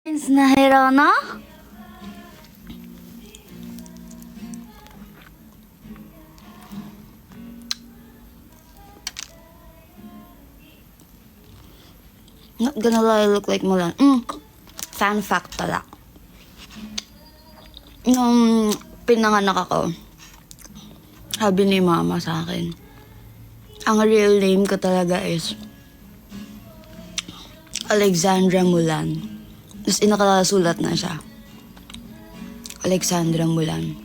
Nahira na? Not gonna lie, I look like Mulan. Fan fact pala. Nung pinanganak ako, sabi ni mama sa akin, ang real name ko talaga is Alexandra Mulan. Tapos inakasulat na siya. Alexandra Mulan.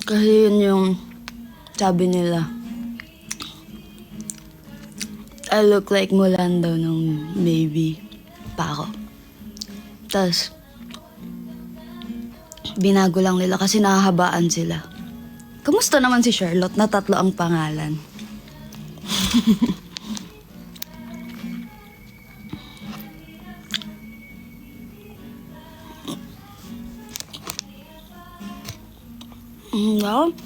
Kasi yun yung sabi nila. I look like Mulan daw nung baby pa ako. Tapos, binago lang nila kasi nahahabaan sila. Kamusta naman si Charlotte na 3 ang pangalan? Well,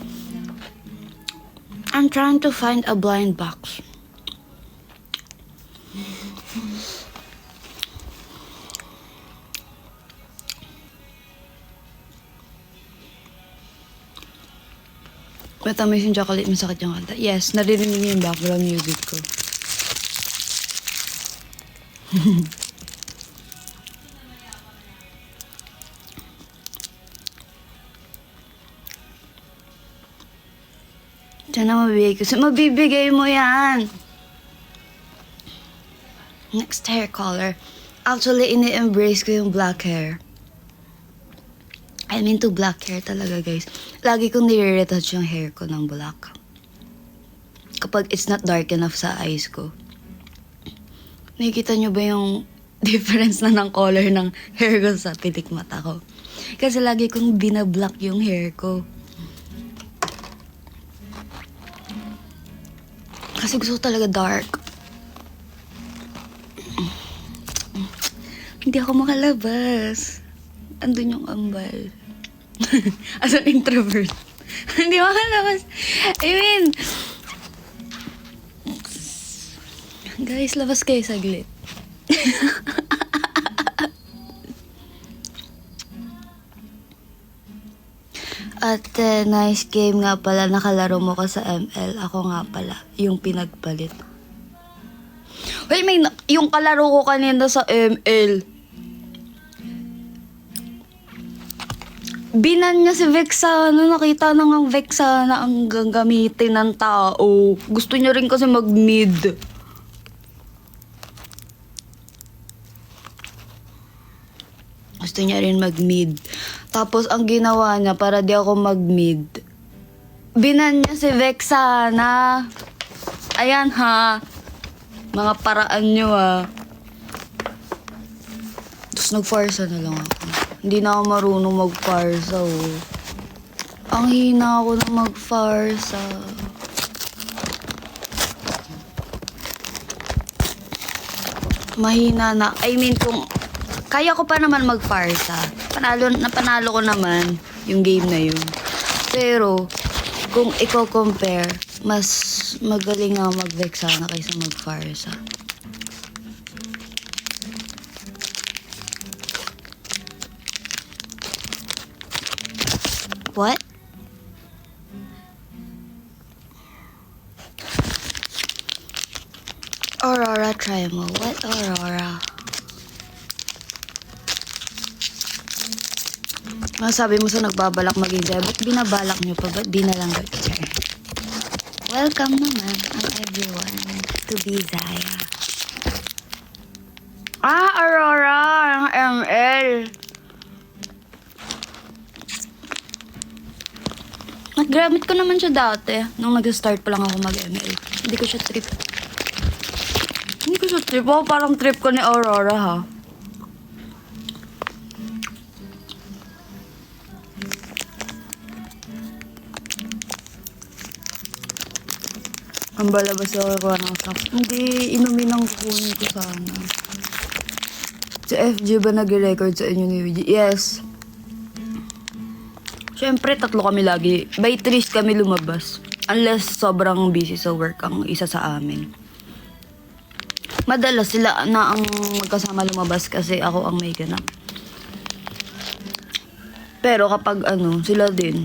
I'm trying to find a blind box. Matamis yung chocolate, masakit yung kanta. Yes, narinig niyo yung background music ko. Sana mabibigay ko. Mabibigay mo yan! Next hair color. Actually, ini-embrace ko yung black hair. I'm into black hair talaga, guys. Lagi kong nire-retouch yung hair ko ng black. Kapag it's not dark enough sa eyes ko. Nakikita nyo ba yung difference na ng color ng hair ko sa pilik mata ko? Kasi lagi kong binablock yung hair ko. Kasi gusto ko talaga dark. Hindi ako makalabas. Andun yung ambal. As an introvert. Hindi makalabas. I mean, guys, labas kayo saglit. At nice game nga pala. Nakalaro mo ka sa ML. Ako nga pala, yung pinagpalit. Wait, yung kalaro ko kanina sa ML. Binan niya si Vexana. Nakita na nga Vexana ang gagamitin ng tao. Gusto niya rin kasi mag-mid. Gusto niya rin mag-mid. Tapos ang ginawa niya para di ako mag-mid. Binan niya si Vexana. Ayan ha. Mga paraan niyo ha. Tapos nag-farsa na lang ako. Hindi na ako marunong mag-farsa, oh. Ang hina ako na mag-farsa. Mahina na. I mean, kung kaya ko pa naman mag-farsa. Panalo ko naman yung game na yun. Pero, kung i-compare, mas magaling nga mag-Vexana kaysa mag-farsa. What? Aurora, try mo. What Aurora? Masabi mo sa nagbabalak maging debut, binabalak nyo pa ba? Di na lang gagawin. Welcome naman ang everyone to be Zaya. Aurora! Ang ML! Nag-gamit ko naman siya dati. Nung nag-start pa lang ako mag-ML. Hindi ko siya trip. Oh, parang trip ko ni Aurora, ha? Ang balabas ako ng snacks. Hindi, inumin ang kukunin ko sana. Si FG ba nag-record sa inyo ni VG? Yes. Siyempre, 3 kami lagi. By 3 kami lumabas. Unless sobrang busy sa work ang isa sa amin. Madalas sila na ang magkasama lumabas kasi ako ang may ganap. Pero kapag sila din.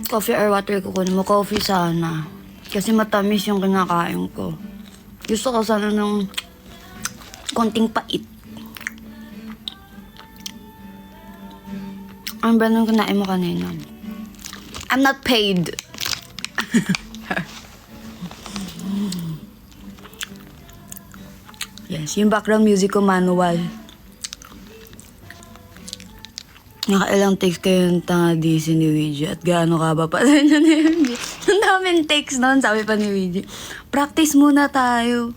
Coffee or water kukunin mo? Coffee sana. Kasi matamis yung kinakain ko. Gusto ko sana ng konting pait. Ano ba nung kinain mo kanina? I'm not paid. Yes, yung background music ko manual. Nakailang takes kayo yung tanga DC ni Ouija at gaano ka ba pa niya ni Ouija? Ang daming takes noon, sabi pa ni Ouija. Practice muna tayo.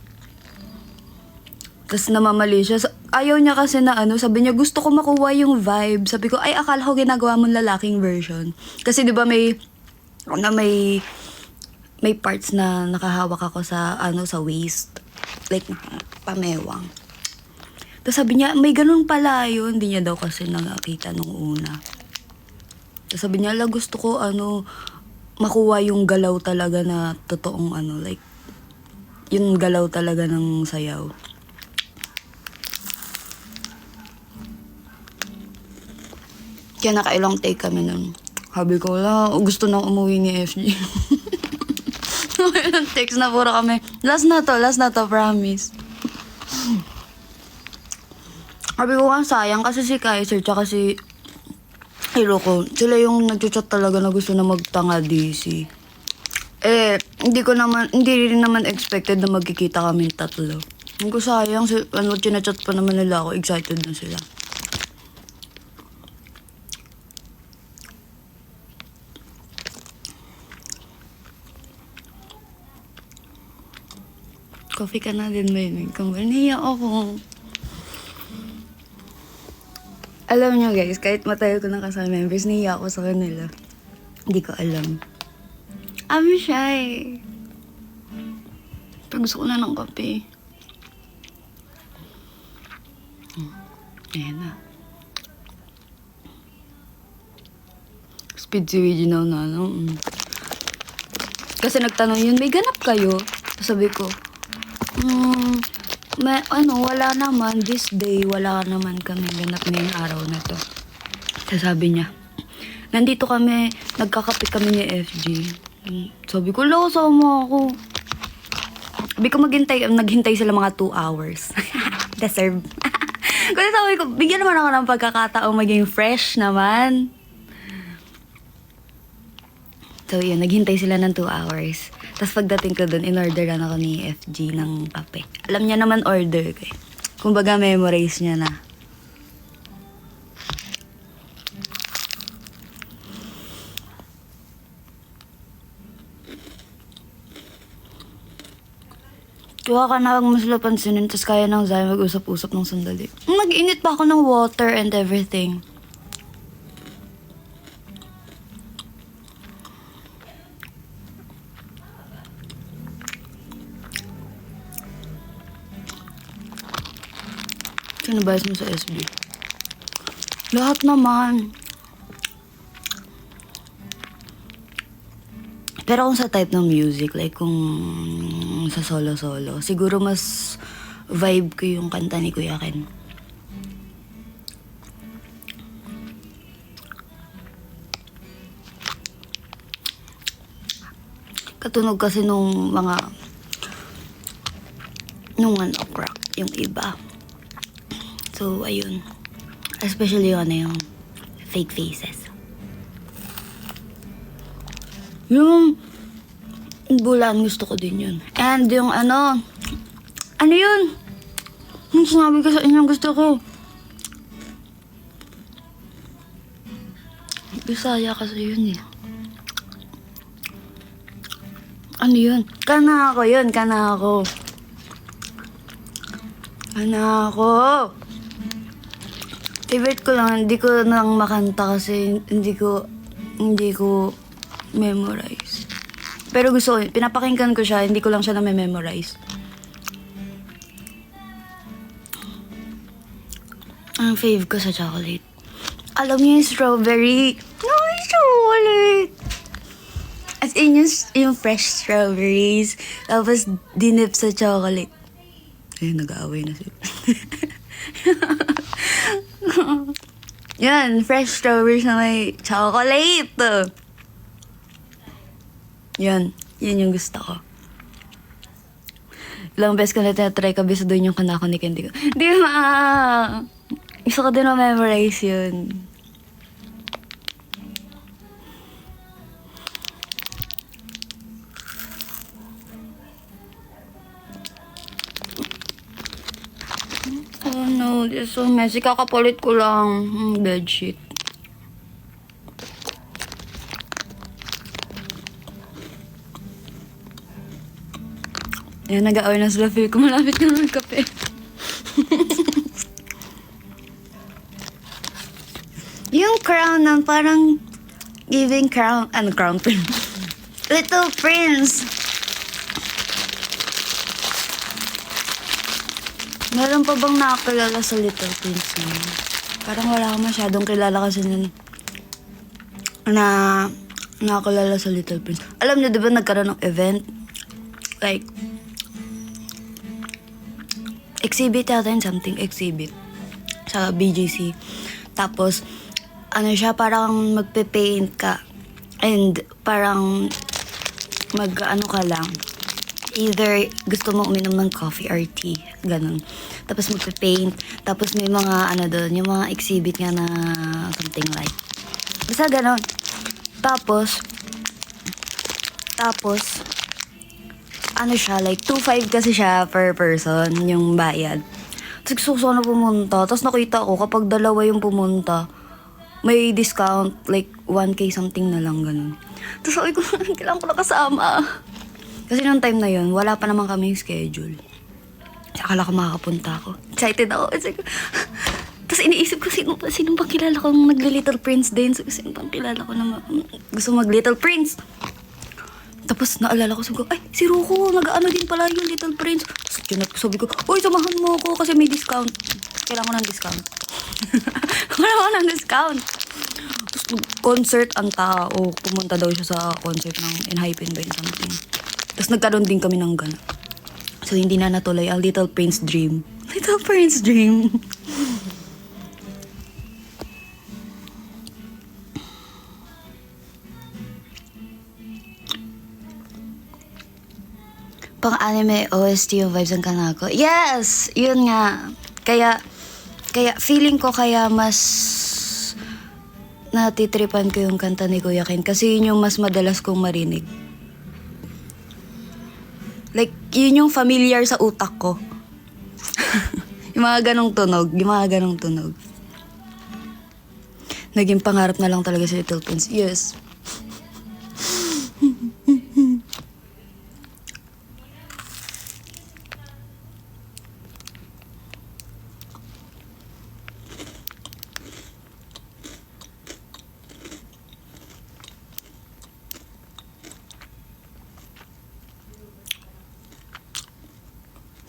Tapos namamali siya. Ayaw niya kasi na sabi niya gusto ko makuha yung vibe. Sabi ko, ay akala ko ginagawa mong lalaking version. Kasi di ba may parts na nakahawak ako sa sa waist. Like pamewang. Tapos sabi niya, may ganun pala yun. Hindi niya daw kasi nakakita nung una. Tapos sabi niya, gusto ko makuha yung galaw talaga na totoong like, yung galaw talaga ng sayaw. Kaya nakailang take kami nun. Sabi ko, wala, gusto nang umuwi ni FG. Nakailang takes na puro kami. Last na to, promise. Sabi ko nga sayang kasi si Kaiser tsaka si Hiroko, sila yung nag-chat talaga na gusto na magtanga DC. Hindi rin naman expected na magkikita kami tatlo. Hindi ko sayang, chinachat pa naman nila ako, excited na sila. Coffee ka na din, baby. Nahiya ako. Alam nyo guys, kahit matagal ko na kasama members, nahiya ako sa kanila. Hindi ko alam. I'm shy. Pero gusto ko na ng kape. Ayan na. Speed si Ouija na. Kasi nagtanong yun, may ganap kayo? Sabi ko, wala naman, this day, wala naman kami ganap ngayong araw na to. Sabi niya, nandito kami, nagkakape kami ni FG. Sabi ko, sama ako. Sabi ko, naghintay sila mga 2 hours. Deserve. Kasi sabi ko, bigyan naman ako ng pagkakataong maging fresh naman. So yun, naghintay sila ng 2 hours. Tapos pagdating ko dun, in-orderan ako ni FG ng kape. Alam niya naman order ko eh. Kumbaga memorize niya na. Tuwa ka na, huwag mo sila pansinin, tapos kaya nang Zay mag-usap-usap ng sandali. Nag-init pa ako ng water and everything. Sino bayas mo sa SB? Lahat naman. Pero kung sa type ng music, like kung sa solo-solo, siguro mas vibe ko yung kanta ni Kuya Ken. Katunog kasi nung rock, yung iba. So, ayun. Especially yung fake faces. Yung bulan, gusto ko din yun. And yung ano yun? Yung sinabi ko sa inyo, gusto ko. Bisaya kasi yun eh. Ano yun? Kana ako. Favorite ko lang, hindi ko nang makanta kasi hindi ko memorize. Pero gusto ko, pinapakinggan ko siya, hindi ko lang siya na-memorize. Ang fave ko sa chocolate. Alam niyo yung strawberry. No, yung chocolate. As in yung fresh strawberries. Tapos dinip sa chocolate. Ay, nag-aaway na sila. Yan, fresh strawberries na may chocolate. Yan yung gusto ko. Ilang beses ko na tinatry kabisa doon yung kanako ni Candy ko. Di ma! Gusto ko din ma-memorize yun. Oh no, this is so messy. Kakapalit ko lang bedsheet. Yan, nag-aaway na sila. Feel ko malapit na magkape. Yung crown na parang giving crown. Ano crown prince? Little Prince. Meron pa bang nakakilala sa Little Prince ngayon? Parang wala akong masyadong kilala kasi na nakakilala sa Little Prince. Alam niyo, di ba nagkaroon ng event? Like, exhibit yata yun, something exhibit sa BGC. Tapos, ano siya, parang magpe-paint ka. And parang mag-ano ka lang. Either gusto mo uminom ng coffee or tea. Ganun. Tapos magpe-paint. Tapos may mga ano doon, yung mga exhibit nga na something like. Basta ganun. Tapos, ano siya, like 2.5 kasi siya per person, yung bayad. Tapos gusto ko na pumunta. Tapos nakita ko, kapag dalawa yung pumunta, may discount, like 1K something na lang, ganun. Tapos sabi ko, kailangan ko na kasama. Kasi nung time na yun, wala pa naman kami yung schedule. Akala ko makakapunta ako. Excited ako. Tapos iniisip ko, sino bang kilala ko nag-Little Prince din? Sino bang kilala ko na gusto mag-Little Prince? Tapos naalala ko, sabi ko, ay, si Ruko, nag-ano din pala yung Little Prince. Sabi ko, uy, samahan mo ako kasi may discount. Kailangan ko ng discount. Kailangan ko ng discount. Tapos concert ang tao. Pumunta daw siya sa concert ng Enhypen ba yun something. Tapos nagkaroon din kami ng gana. So hindi na natuloy ang Little Prince Dream. Little Prince Dream. Pang-anime OST yung vibes ng kanako. Yes! Yun nga. Kaya feeling ko kaya mas natitripan ko yung kanta ni Kuya Ken kasi yun yung mas madalas kong marinig. Like, yun yung familiar sa utak ko. Yung mga ganong tunog. Naging pangarap na lang talaga si Little Prince. Yes.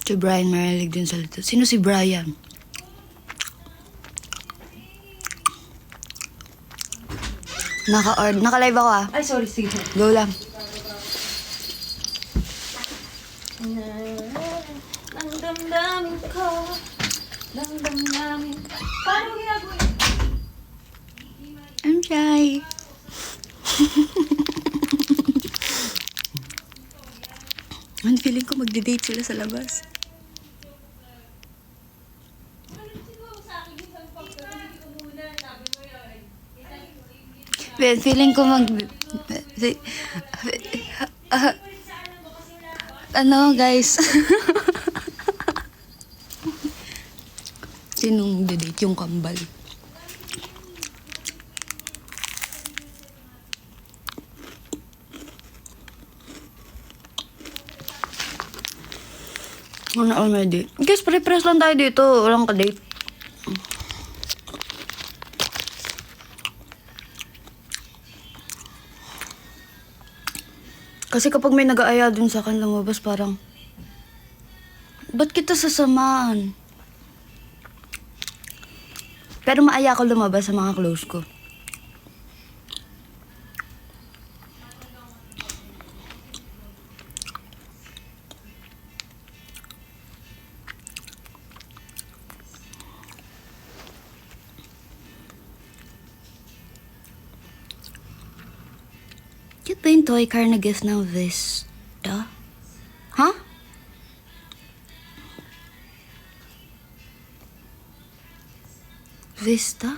Si Brian marilig din sa Little. Sino si Brian? Naka-live ako ah. Ay, sorry, sige. Go lang. Ang damdamin ko. Damdamin. Paano ginagawa? I'm shy. Ang feeling ko magde-date sila sa labas. Ben, feeling ko ano, guys? Sinong date yung kambal? Ano already? Guys, pare-press lang tayo dito. Walang ka-date. Kasi kapag may nag-aaya dun sa akin lumabas, parang, ba't kita sasamahan? Pero maaya ako lumabas sa mga close ko. Cute ba yung toy car na gift ng Vista? Huh? Vista?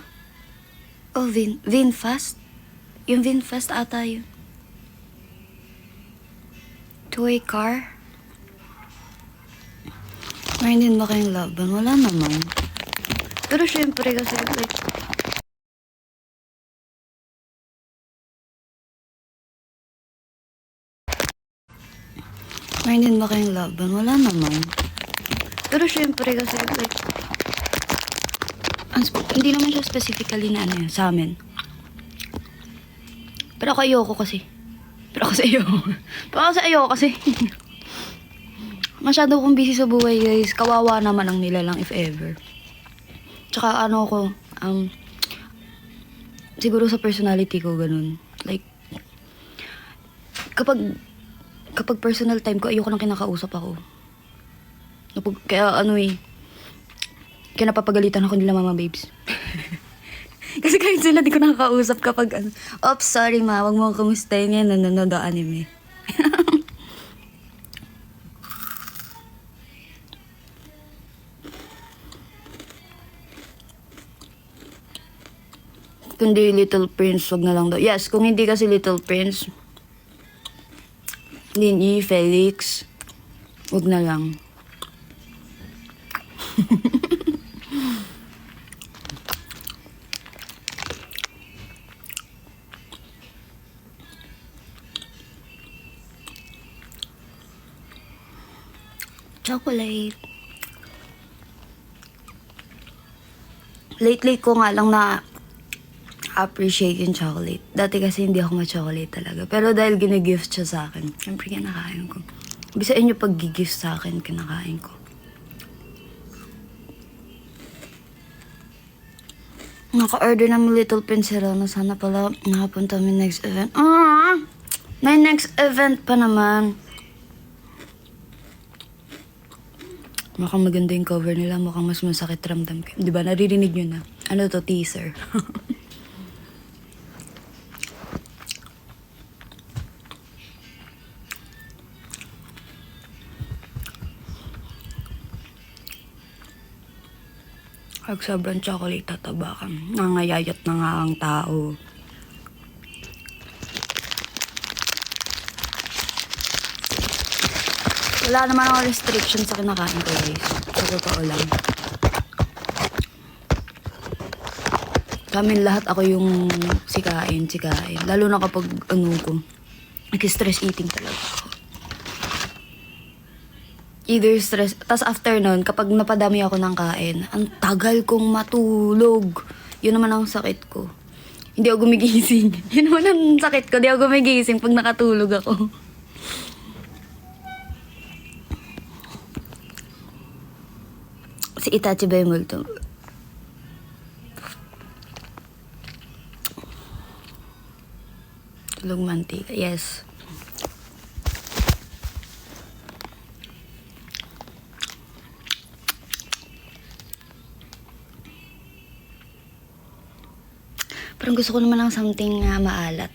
Oh, Vinfast? Yung Vinfast ata yun. Toy car? Meron din ba kayong laban? Wala naman. Pero syempre kasi like, meron din ba kayong laban? Wala naman. Pero syempre kasi like, hindi naman siya specifically na ano yun, sa amin. Pero ako ayoko kasi. Pero ako ayoko kasi. Masyado akong busy sa buhay, guys. Kawawa naman ang nilalang if ever. Tsaka ano ko, siguro sa personality ko ganun. Like, kapag personal time ko, ayoko nang kinakausap ako. Kaya ano kaya napapagalitan ako nila mama babes. Kasi kahit sila di ko nakakausap kapag ano, oops, sorry ma, wag mo akong kumustahin yan, nanonood ang anime. Kundi Little Prince, wag na lang daw. Yes, kung hindi kasi Little Prince, Linny, Felix, wag na lang. Chocolate. Lately ko nga lang na appreciate yung chocolate. Dati kasi hindi ako ma-chocolate talaga. Pero dahil ginagift siya sa akin, syempre kinakain ko. Bisa inyo pag gigift sa akin, kinakain ko. Naka-order namin Little Pincero na sana pala nakapunta kami next event. May next event pa naman. Mukhang maganda yung cover nila. Mukhang mas masakit ramdam ko. Diba? Naririnig nyo na. Ano to? Teaser. Pag sobrang chocolate, tataba ka. Nangayayat na nga ang tao. Wala naman ako restriction sa kinakain ko, guys. Sa totoo lang. Kami lahat ako yung sikain. Lalo na kapag ano ko, nag-stress eating talaga ako. Either stress, tas after nun, kapag napadami ako ng kain, ang tagal kong matulog. Yun naman ang sakit ko. Hindi ako gumigising. Yun naman ang sakit ko, hindi ako gumigising pag nakatulog ako. Si Itachi ba yung multo? Tulog mantika, yes. Parang gusto ko naman ng something maalat.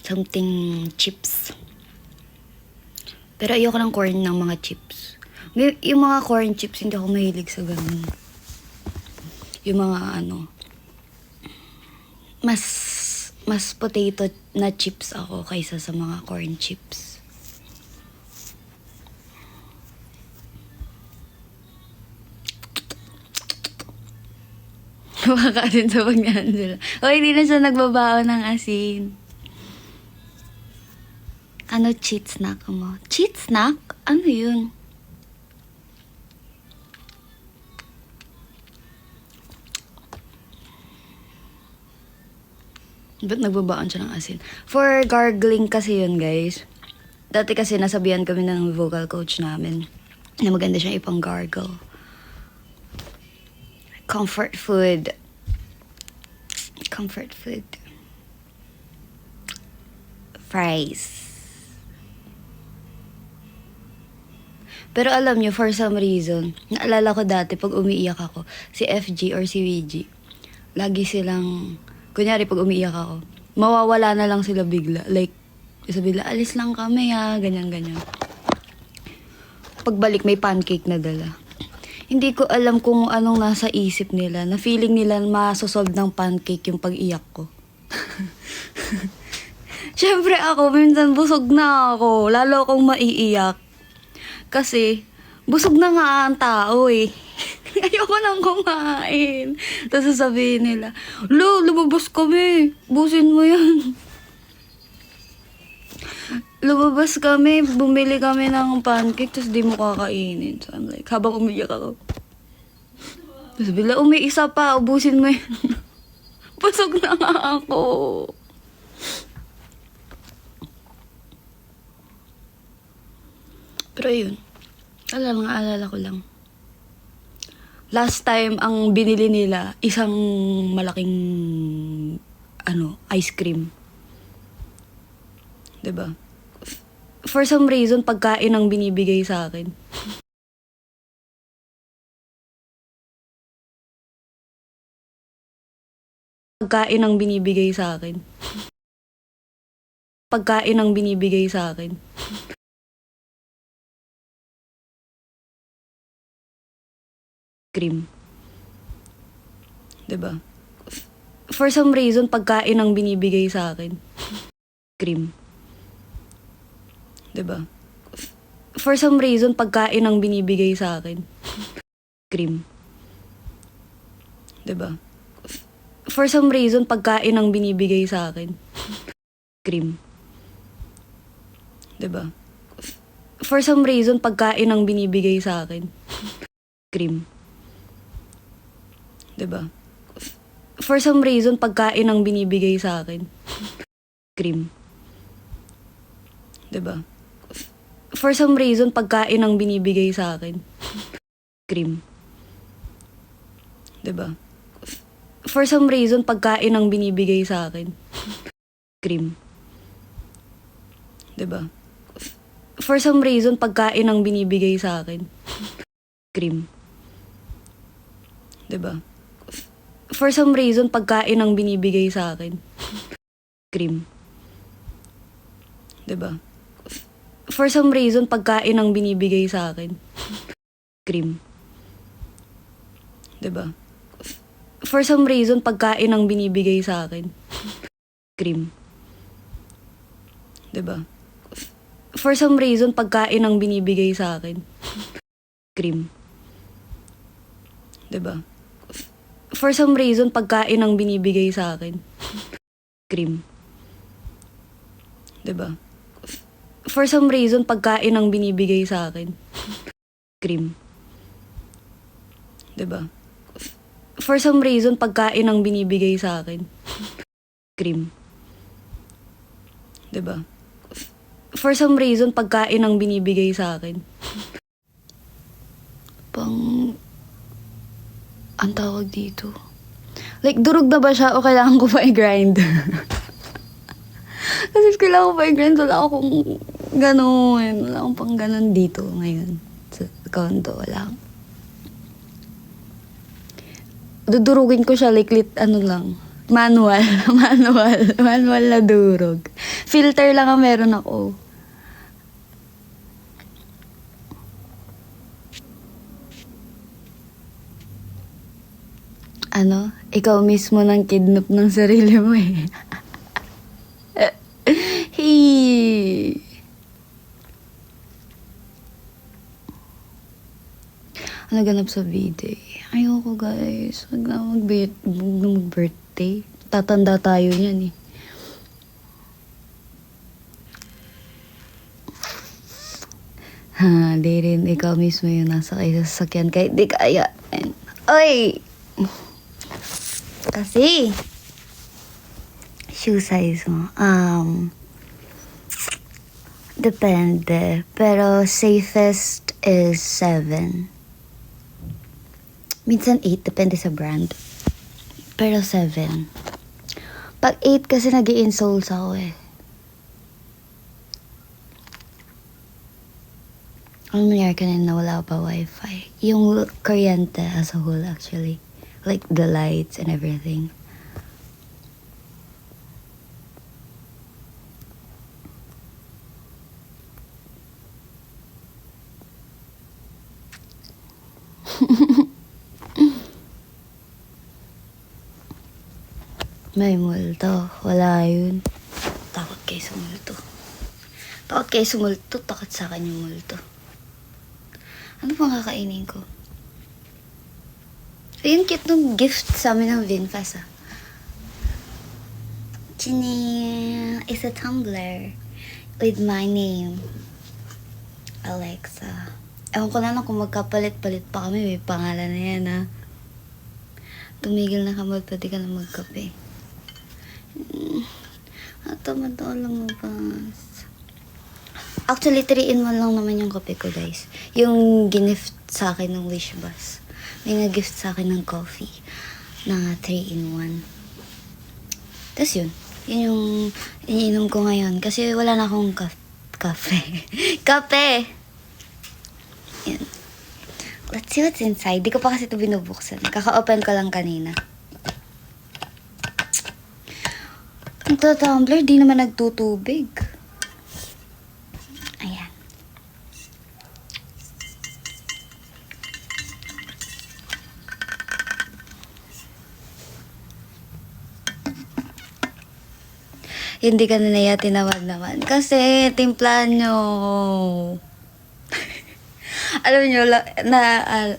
Something chips. Pero ayoko ng corn ng mga chips. Yung mga corn chips, hindi ako mahilig sa ganun. Yung mga ano, mas potato na chips ako kaysa sa mga corn chips. Kumakain sa pagyan sila. O, hindi na siya nagbabaon ng asin. Ano cheat snack mo? Cheat snack? Ano yun? Ba't nagbabaon siya ng asin? For gargling kasi yun, guys. Dati kasi nasabihan kami ng vocal coach namin na maganda siyang ipang gargle. Comfort food. Comfort food. Fries. Pero alam nyo, for some reason, naalala ko dati pag umiiyak ako, si FG or si VG, lagi silang, kunyari pag umiiyak ako, mawawala na lang sila bigla. Like, sabi nila, alis lang kami ha, ganyan-ganyan. Pagbalik may pancake na dala. Hindi ko alam kung anong nasa isip nila, na feeling nila masosolve ng pancake yung pag-iyak ko. Siyempre ako, minsan busog na ako, lalo akong maiiyak. Kasi, busog na nga ang tao eh. Ayoko nang kumain. Tapos sasabihin nila, lumabas kami. Busin mo yan. Lumabas kami, bumili kami ng pancake, tapos di mo kakainin. So I'm like, habang umiyak ako. Tapos bila, umiisa pa, ubusin mo yan. Busog na nga ako. Pero yun, alala ko lang. Last time, ang binili nila, isang malaking, ice cream. Diba? For some reason, pagkain ang binibigay sa akin. Pagkain ang binibigay sa akin. Pagkain ang binibigay sa akin. Cream. Diba? For some reason, pagkain ang binibigay sa akin. Cream. Diba? For some reason, pagkain ang binibigay sa akin. Cream. Diba? For some reason, pagkain ang binibigay sa akin. Cream. Diba? For some reason, pagkain ang binibigay sa akin. Cream. Diba? For some reason, pagkain ang binibigay sa akin. Cream. Diba? For some reason, pagkain ang binibigay sa akin. Cream. Diba? For some reason, pagkain ang binibigay sa akin. Cream. Diba? For some reason, pagkain ang binibigay sa akin. Cream. Diba? For some reason, pagkain ang binibigay sa akin. Cream. Diba? For some reason, pagkain ang binibigay sa akin. Cream. Diba? For some reason, pagkain ang binibigay sa akin. Cream. Diba? For some reason, pagkain ang binibigay sa akin. Cream. Diba? For some reason, pagkain ang binibigay sa akin. Cream. Diba? For some reason, pagkain ang binibigay sa akin. Cream. Diba? For some reason, pagkain ang binibigay sa akin. Cream. Diba? For some reason, pagkain ang binibigay sa akin. Ang tawag dito. Like, durog na ba siya o kailangan ko pa i-grind? Kasi if kailangan ko pa i-grind, wala akong gano'n. Wala akong pang gano'n dito ngayon. Sa condo, wala. Dudurugin ko siya like lang. Manual. Manual na durog. Filter lang ang meron ako. Ikaw mismo nang kidnap ng sarili mo eh. Hey. Ano ganap sa B-Day? Ayoko guys. Huwag na mag-birthday. Tatanda tayo niyan eh. Di rin ikaw mismo yung nasa kayo sa sasakyan kahit di kaya. Oy! Kasi, shoe size mo, depende. Pero safest is 7. Minsan 8, depende sa brand. Pero 7. Pag 8 kasi nag-i-insoles ako eh. Ang nangyari kanina wala pa wifi. Yung kuryente as a whole actually. Like the lights and everything. May multo. Wala yun. Takot kayo sa multo. Takot kayo sa multo. Takot sa akin yung multo. Ano pang kakainin ko? Ayun, cute nung gift sa amin ng Vinfast ah. Chini is a tumbler with my name. Alexa. Ewan ko na lang kung magkapalit-palit pa kami. May pangalan na yan ah. Tumigil na kamot, pwede ka na magkape. Tamad ako lumabas. Actually, 3-in-1 lang naman yung kape ko, guys. Yung gift sa akin ng Wish Bus. May nag-gift sa akin ng coffee na 3-in-1. Tapos yun. Yun yung iniinom ko ngayon. Kasi wala na akong kape. Kape! Yun. Let's see what's inside. Di ko pa kasi ito binubuksan. Kaka-open ko lang kanina. Ang tumbler, di naman nagtutubig. Ayan. Hindi ka na naya tinawad naman. Kasi, timpla nyo. Alam nyo,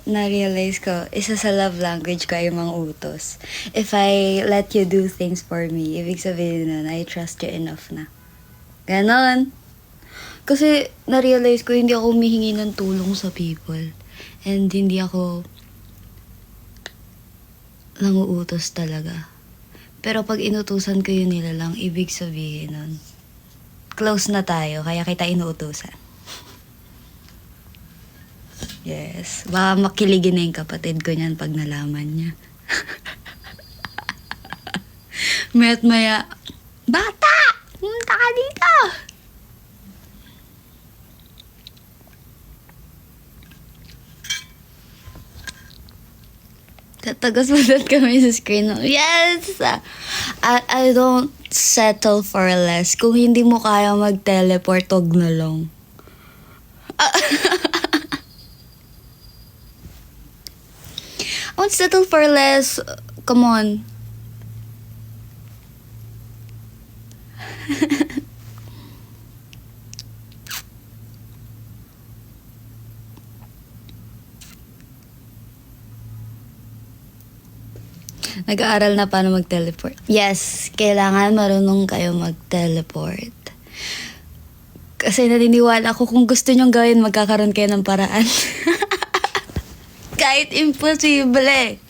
na-realize ko, isa sa love language ko ay mga utos. If I let you do things for me, ibig sabihin nun, I trust you enough na. Ganon. Kasi, na-realize ko, hindi ako humihingi ng tulong sa people. And hindi ako nanguutos talaga. Pero pag inutusan ko yun nila lang, ibig sabihin nun, close na tayo, kaya kita inuutusan. Yes. Baka makiligin na yung kapatid ko niyan pag nalaman niya. Maya't maya, bata! Punta ka dito! Tatagas-balat kami sa screen. Yes! I don't settle for less. Kung hindi mo kaya mag-teleport, wag na lang. I won't settle for less. Come on. Nag-aaral na paano mag-teleport. Yes, kailangan marunong kayo mag-teleport. Kasi naniniwala ko kung gusto nyong gawin, magkakaroon kayo ng paraan. Kahit imposible.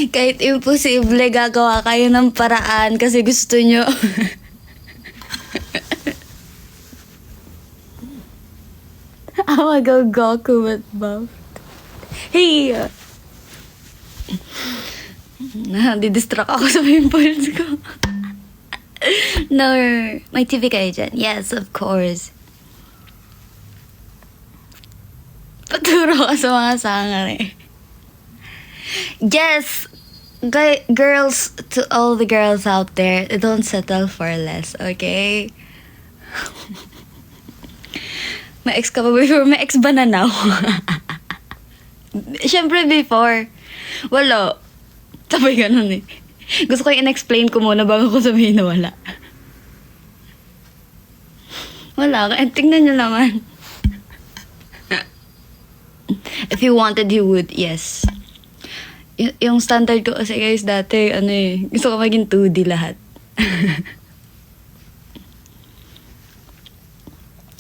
Kahit imposible, gagawa kayo ng paraan kasi gusto nyo. I'm gonna go Goku with buff. Hey! Didistract ako sa pimples ko. No, may TV kayo dyan. Yes, of course. Paturo ka sa mga sangar eh. Yes! Girls, to all the girls out there, don't settle for less, okay? May ex ka ba before? May ex ba na now? Siyempre before. Wala. Sabay ganun eh. Gusto ko yung in-explain ko muna bago ko sabihin na wala. Wala. Tingnan nyo naman. If you wanted, you would. Yes. Yung standard ko kasi guys dati, gusto ko maging 2D lahat.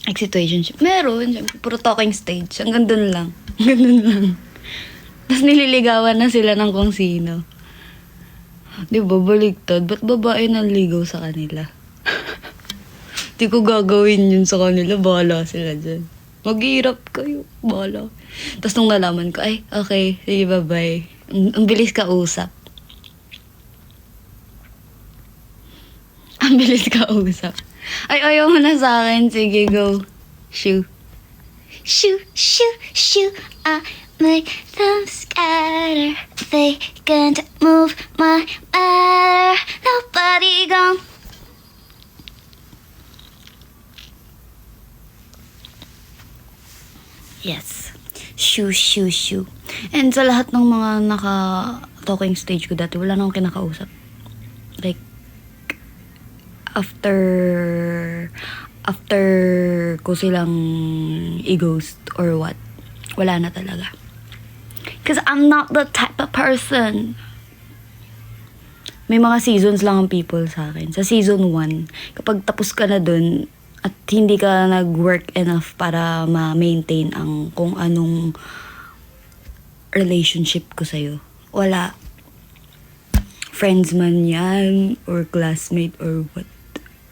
Like situationship. Meron. Puro talking stage. Hanggang dun lang. Hanggang dun lang. Tapos nililigawan na sila ng kung sino. Di ba, baligtad? Ba't babae nang ligaw sa kanila? Di ko gagawin yun sa kanila. Bahala sila dyan. Maghihirap kayo. Bala. Tapos nung nalaman ko, ay, okay, sige, bye-bye. Ang bilis ka usap. Ang bilis ka usap. Ay, ayaw mo na sa akin. Sige, go. Shoo. Shoo, shoo, shoo. I make them scatter. They can't move my matter. Nobody gone. Yes. Shoo, shoo, shoo. And sa lahat ng mga naka-talking stage ko dati, wala na akong kinakausap. Like, after ko silang i-ghost or what, wala na talaga. Because I'm not the type of person. May mga seasons lang ang people sa akin. Sa season 1, kapag tapos ka na dun at hindi ka nag-work enough para ma-maintain ang kung anong relationship ko sa'yo, wala. Friends man yan, or classmate, or what.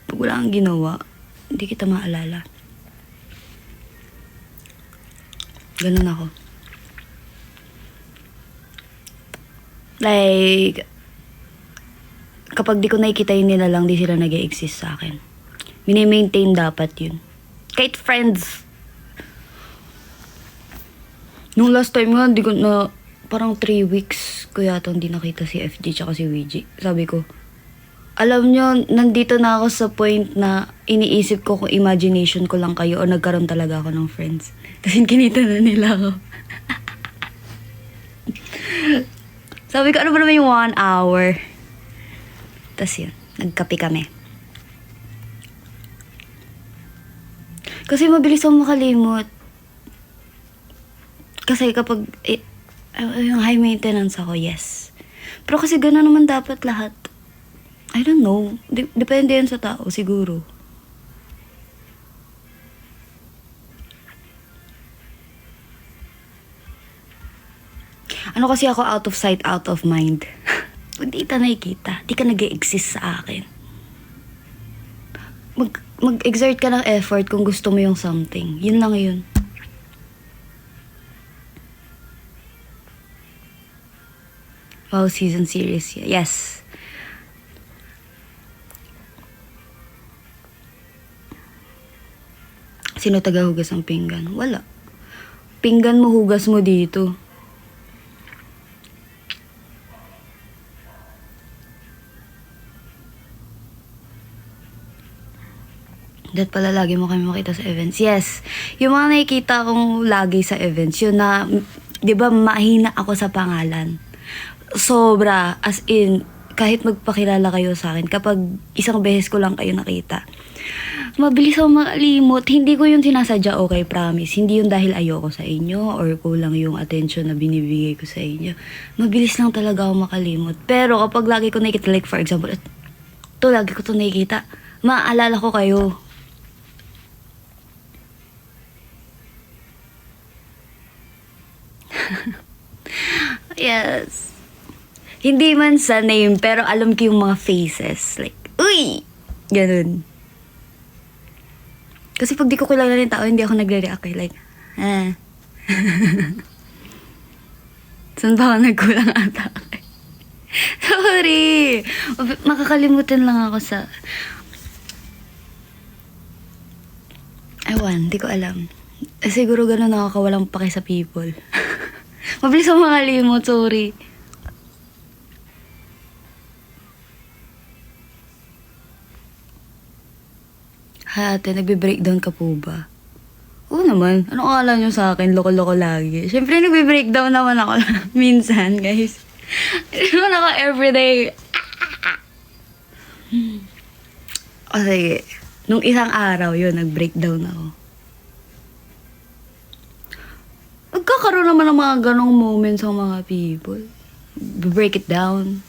Pag wala kang ginawa, hindi kita maalala. Ganun ako. Like, kapag di ko nakikita yun nila lang, di sila nag-e-exist sa akin. Mini-maintain dapat yun. Kahit friends. Nung last time nga, di ko na, parang 3 weeks ko yata hindi nakita si FG tsaka si WG. Sabi ko, alam nyo, nandito na ako sa point na iniisip ko kung imagination ko lang kayo o nagkaroon talaga ako ng friends. Kasi kinita na nila ako. Sabi ko, ano ba naman yung 1 hour? Tapos yun, nagkape kami. Kasi mabilis akong makalimot. Kasi kapag, yung high maintenance ako, yes. Pero kasi gano'n naman dapat lahat. I don't know. Depende yan sa tao, siguro. Ano kasi ako, out of sight, out of mind. Hindi ka nakikita. Hindi ka nag-e-exist sa akin. Mag-exert ka ng effort kung gusto mo yung something. Yun lang yun. Wow, season series. Yes. Sino tagahugas ng pinggan? Wala. Pinggan mo, hugas mo dito. That pala lagi mo kami makita sa events. Yes. Yung mga nakikita kong lagi sa events, yun na, di ba, mahina ako sa pangalan. Sobra. As in, kahit magpakilala kayo sa akin, kapag isang beses ko lang kayo nakita, mabilis ako makalimot. Hindi ko yung sinasadya, okay, promise. Hindi yun dahil ayoko sa inyo or kulang yung attention na binibigay ko sa inyo. Mabilis lang talaga ako makalimot. Pero kapag lagi ko nakikita, like for example, ito, lagi ko ito nakikita, maaalala ko kayo. Yes. Hindi man sa name, pero alam ko yung mga faces. Like, uy! Ganun. Kasi pag di ko kilala ng tao, hindi ako nagre-react. Like, saan ba ako nagkulang ata? Sorry! Makakalimutan lang ako sa... Ewan, di ko alam. Siguro ganun ako kawalang pake sa people. Mabilis ako makalimot, sorry. Ha, ate, nagbe-breakdown ka po ba? Oo naman. Ano akala nyo sa akin? Loko-loko lagi. Siyempre, nagbe-breakdown naman ako minsan, guys. Hindi naman ako everyday. O sige. Nung isang araw yun, nag-breakdown ako. Nagkakaroon naman ng mga ganong moments ng mga people. Break it down.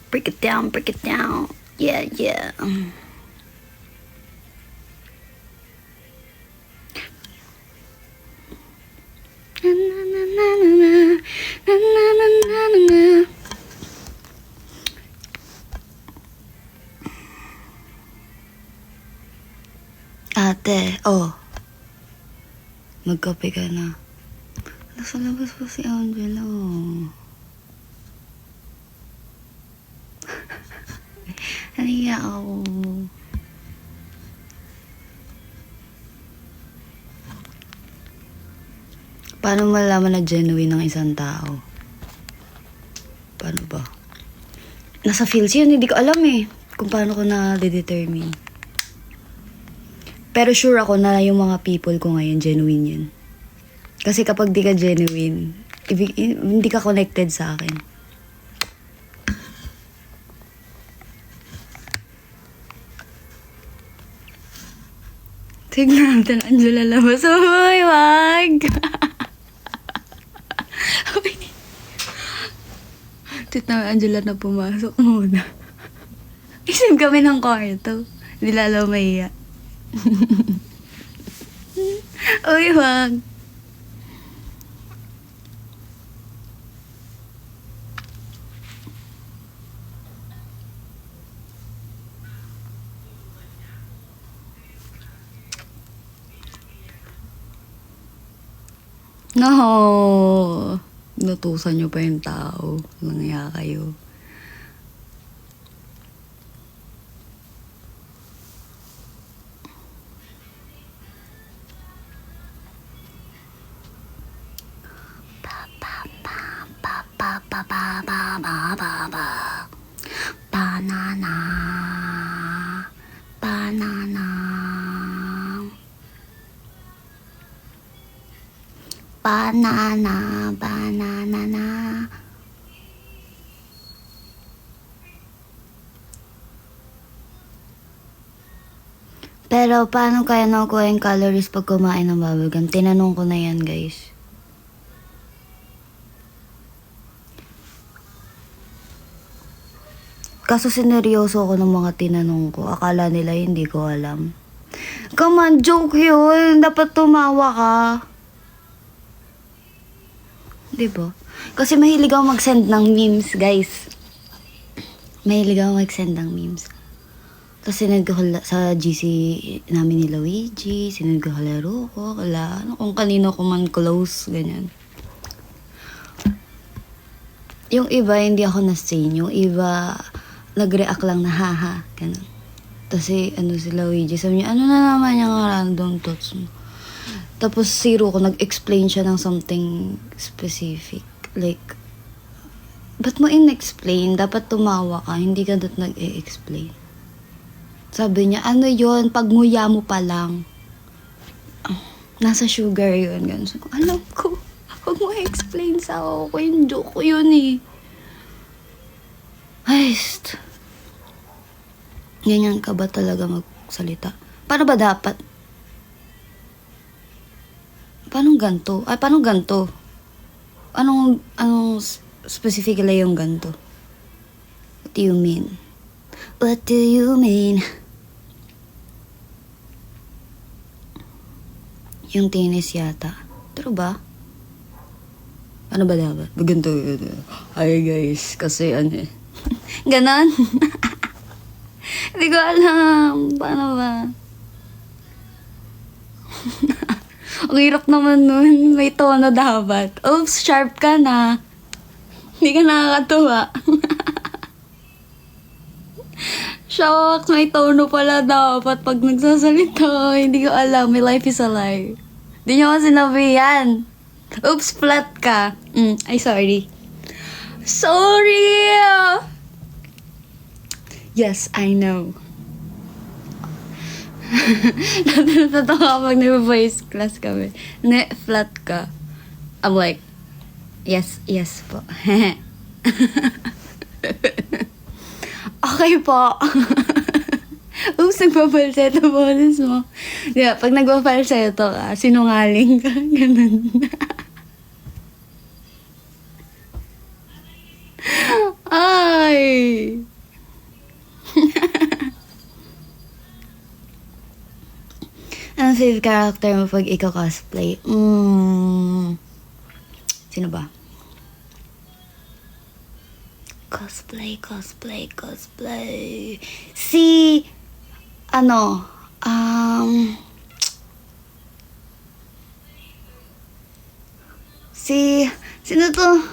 Break it down, break it down. Yeah, yeah. Na na na na na na na na na na na. Magkape ka na. Nasa labas po si Angelo. Halika ako. Paano malaman na genuine ng isang tao? Paano ba? Nasa feels yun, hindi ko alam eh. Kung paano ko na-determine. Pero sure ako na yung mga people ko ngayon, genuine yun. Kasi kapag di ka genuine, hindi ka connected sa akin. Tignan natin, Angela labas. Uy, wag! Tita Angela na pumasok muna. Isip kami ng kwarto. Hindi lalaw mahiya. Uy, wag. No. Nutusan niyo pa yung tao. Langya kayo. Banana. Banana. Banana, banana na. Pero paano kaya nakuha yung calories pag kumain ng bubblegum? Tinanong ko na yan, guys. Kaso sineryoso ako ng mga tinanong ko. Akala nila hindi ko alam. Come on, joke yun. Dapat tumawa ka. Diba? Kasi mahilig ako mag-send ng memes, guys. Mahilig ako mag-send ng memes. Tapos sinend ko sa GC namin ni Luigi, sinend ko kalaro ko, kung kanino ko man close, ganyan. Yung iba, hindi ako na-sane. Yung iba, nag-react lang na haha, ganun. Tapos si Luigi, sabi niya, ano na naman yung random thoughts mo? Tapos zero ko, nag-explain siya ng something specific. Like, ba't mo in-explain? Dapat tumawa ka, hindi ka dapat nag-e-explain. Sabi niya, ano yon pagmuya mo pa lang. Nasa sugar yun. Ganun. So, alam ko, huwag mo i-explain sa ako. Yung joke ko yun eh. Ay, ganyan ka ba talaga magsalita? Paano ba dapat? Paano ganto? Ay, paano ganto? Anong specifically yung ganto? What do you mean? What do you mean? Yung tinis yata. Pero ba? Ano ba dapat? Ganto. Ay guys, kasi ano eh. Ganon? Hindi ko alam. Paano ba? Ang hirap naman nun. May tono dapat. Oops, sharp ka na. Hindi ka nakakatuwa. Shucks, may tono pala dapat pag nagsasalita. Hindi ko alam. My life is a lie. Hindi nyo kasi sinabi yan. Oops, flat ka. Ay, sorry. Sorry! Yes, I know. Natatawa kapag nag-voice class kami. Flat ka. I'm like, yes po. Okay po. Oops, nagpapalseto boses mo. Diba, pag nagpapalseto ka, sinungaling ka. Ganun. Ay! Ang favorite character mo pag ikaw cosplay? Sino ba? Cosplay. Si, Sino to?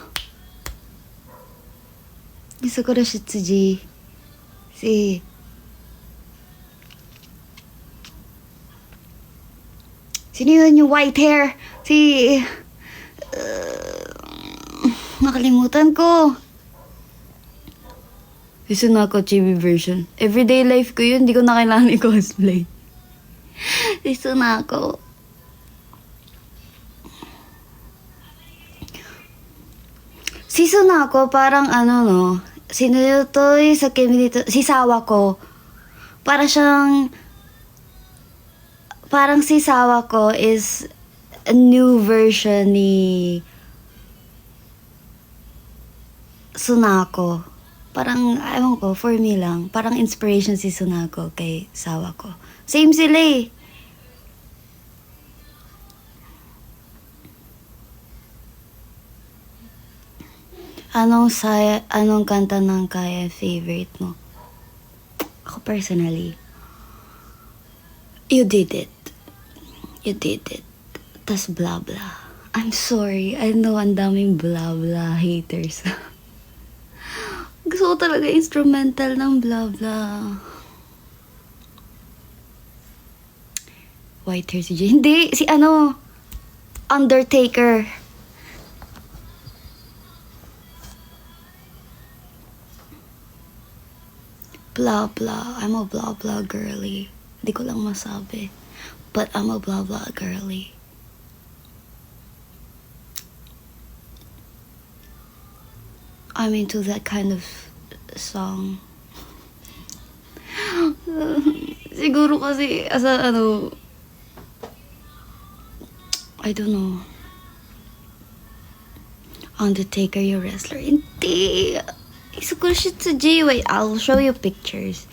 Sakura Shitsuji. Sino yun yung white hair? Nakalimutan ko. Si Sunako chibi version. Everyday life ko yun, di ko na kailangan i-cosplay. Si Sunako. Si Sunako, parang no? Sino yun to? Sa Kimi dito? Si Sawako. Parang si Sawako is a new version ni Sunako. Parang, ewan ko, for me lang. Parang inspiration si Sunako kay Sawako. Same sila eh. Anong kanta ng Kaya favorite mo? Ako personally, You Did It. You Did It. Tas blah blah. I'm sorry. I know ang daming blah blah haters. Gusto ko talaga instrumental ng blah blah. White hair si Jay. Hindi, si Undertaker. Blah blah. I'm a blah blah girly. Hindi ko lang masabi. But I'm a blah blah girly. I'm into that kind of song. Siguro kasi, I don't know. Undertaker, your wrestler. Hindi. Siguro shit sa J. Wait, I'll show you pictures.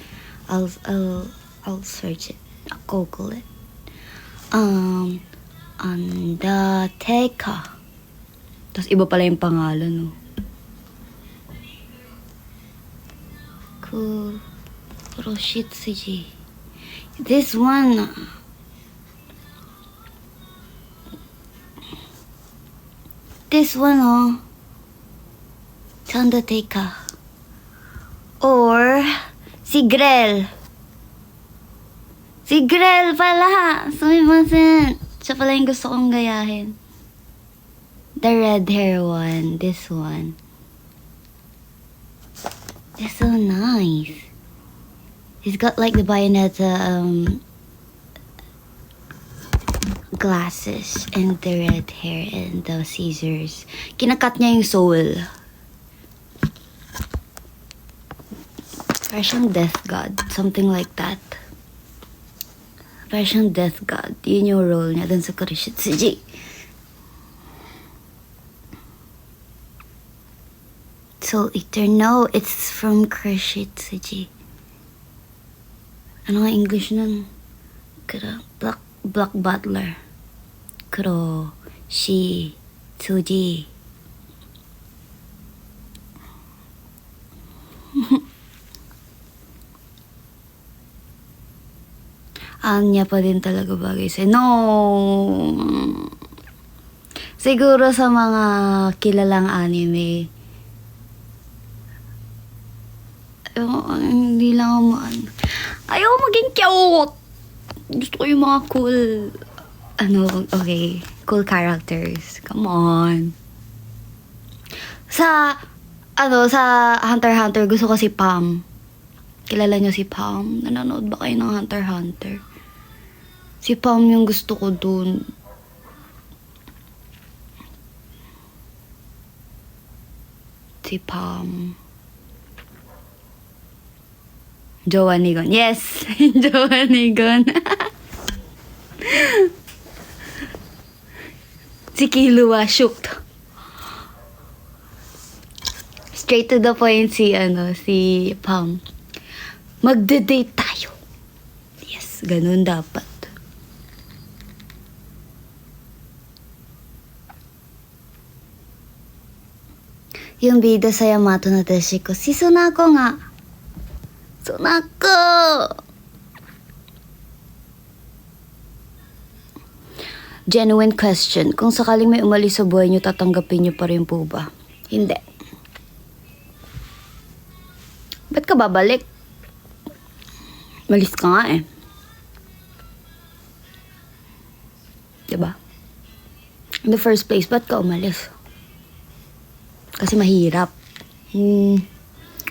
I'll search it. I'll Google it. Undertaker. Tapos iba pala yung pangalan, no? Kuroshitsuji. This one. This one, it's Undertaker. Or, si Grell. Si Grell pala. Sumimasen. Siya pala yung gusto kong gayahin. The red hair one. This one. It's so nice. He's got like the Bayonetta glasses and the red hair and the scissors. Kinakat niya yung soul. Parang Death God. Something like that. Parang Death God. Yun yung role niya dun sa Kuroshitsuji. Soul Eater. No, it's from Kuroshitsuji. Ano nga English nun? Black Butler. Kuroshitsuji. Niya pa din talaga bagay sa'yo. No! Siguro sa mga kilalang anime, hindi lang ako ayaw maging cute. Gusto ko yung mga cool, cool characters. Come on. Sa Hunter x Hunter, gusto ko si Pam. Kilala niyo si Pam? Nanonood ba kayo ng Hunter x Hunter? Si Pam yung gusto ko dun. Si Pam. Jowa Nigon. Yes! Jowa Nigon. Si Killua, shooked. Straight to the point si Pam. Magde-date tayo. Yes, ganun dapat. Yung bida sa Yamato na Teshiko, si Sunako nga. Sunako! Genuine question. Kung sakaling may umalis sa buhay niyo, tatanggapin niyo pa rin po ba? Hindi. Ba't ka babalik? Malis ka nga eh. Diba? In the first place, ba't ka umalis? Kasi mahirap.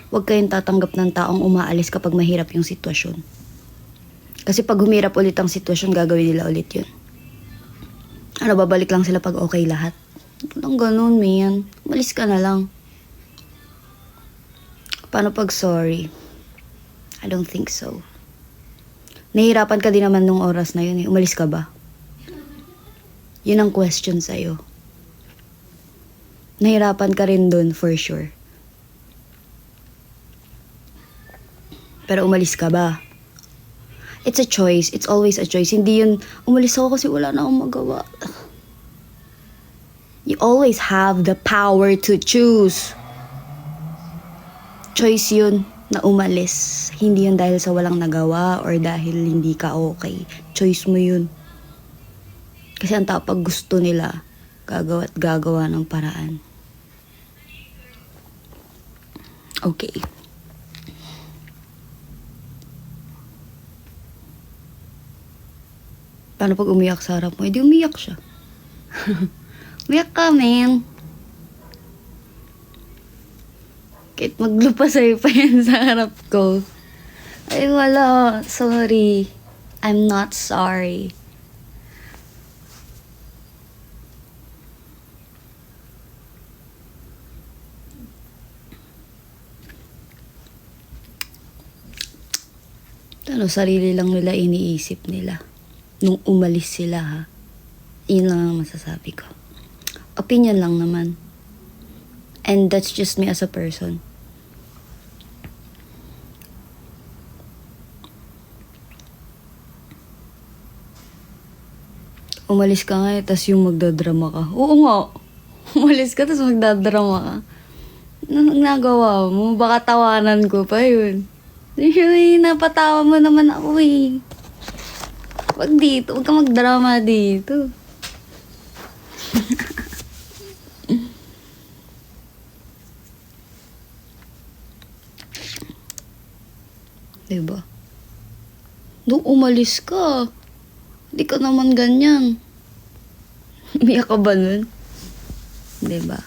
Huwag kayong tatanggap ng taong umaalis kapag mahirap yung sitwasyon. Kasi pag humirap ulit ang sitwasyon, gagawin nila ulit yun. Ano, babalik lang sila pag okay lahat. Walang ganun, man. Umalis ka na lang. Paano pag sorry? I don't think so. Nahihirapan ka din naman nung oras na yun eh. Umalis ka ba? Yun ang question sa'yo. Nahirapan ka rin dun for sure. Pero umalis ka ba? It's a choice. It's always a choice. Hindi yun, umalis ako kasi wala na akong magawa. You always have the power to choose. Choice yun na umalis. Hindi yun dahil sa walang nagawa or dahil hindi ka okay. Choice mo yun. Kasi ang tao pag gusto nila, gagawa at gagawa ng paraan. Okay. Paano pag umiyak sa harap mo? Eh di umiyak siya. Umiyak ka, man. Kahit maglupa sa'yo pa yan sa harap ko. Ay, wala. Sorry. I'm not sorry. Ano, sarili lang nila iniisip nila. Nung umalis sila, ha? Yun lang ang masasabi ko. Opinion lang naman. And that's just me as a person. Umalis ka nga eh, tas yung magdadrama ka. Oo nga. Umalis ka, tas magdadrama ka. Anong nagawa mo? Baka tawanan ko pa yun. Uy, napatawa mo naman ako eh. Wag dito, wag ka magdrama dito. Diba? Nung umalis ka, di ka naman ganyan. Umiyak ka ba nun? Diba?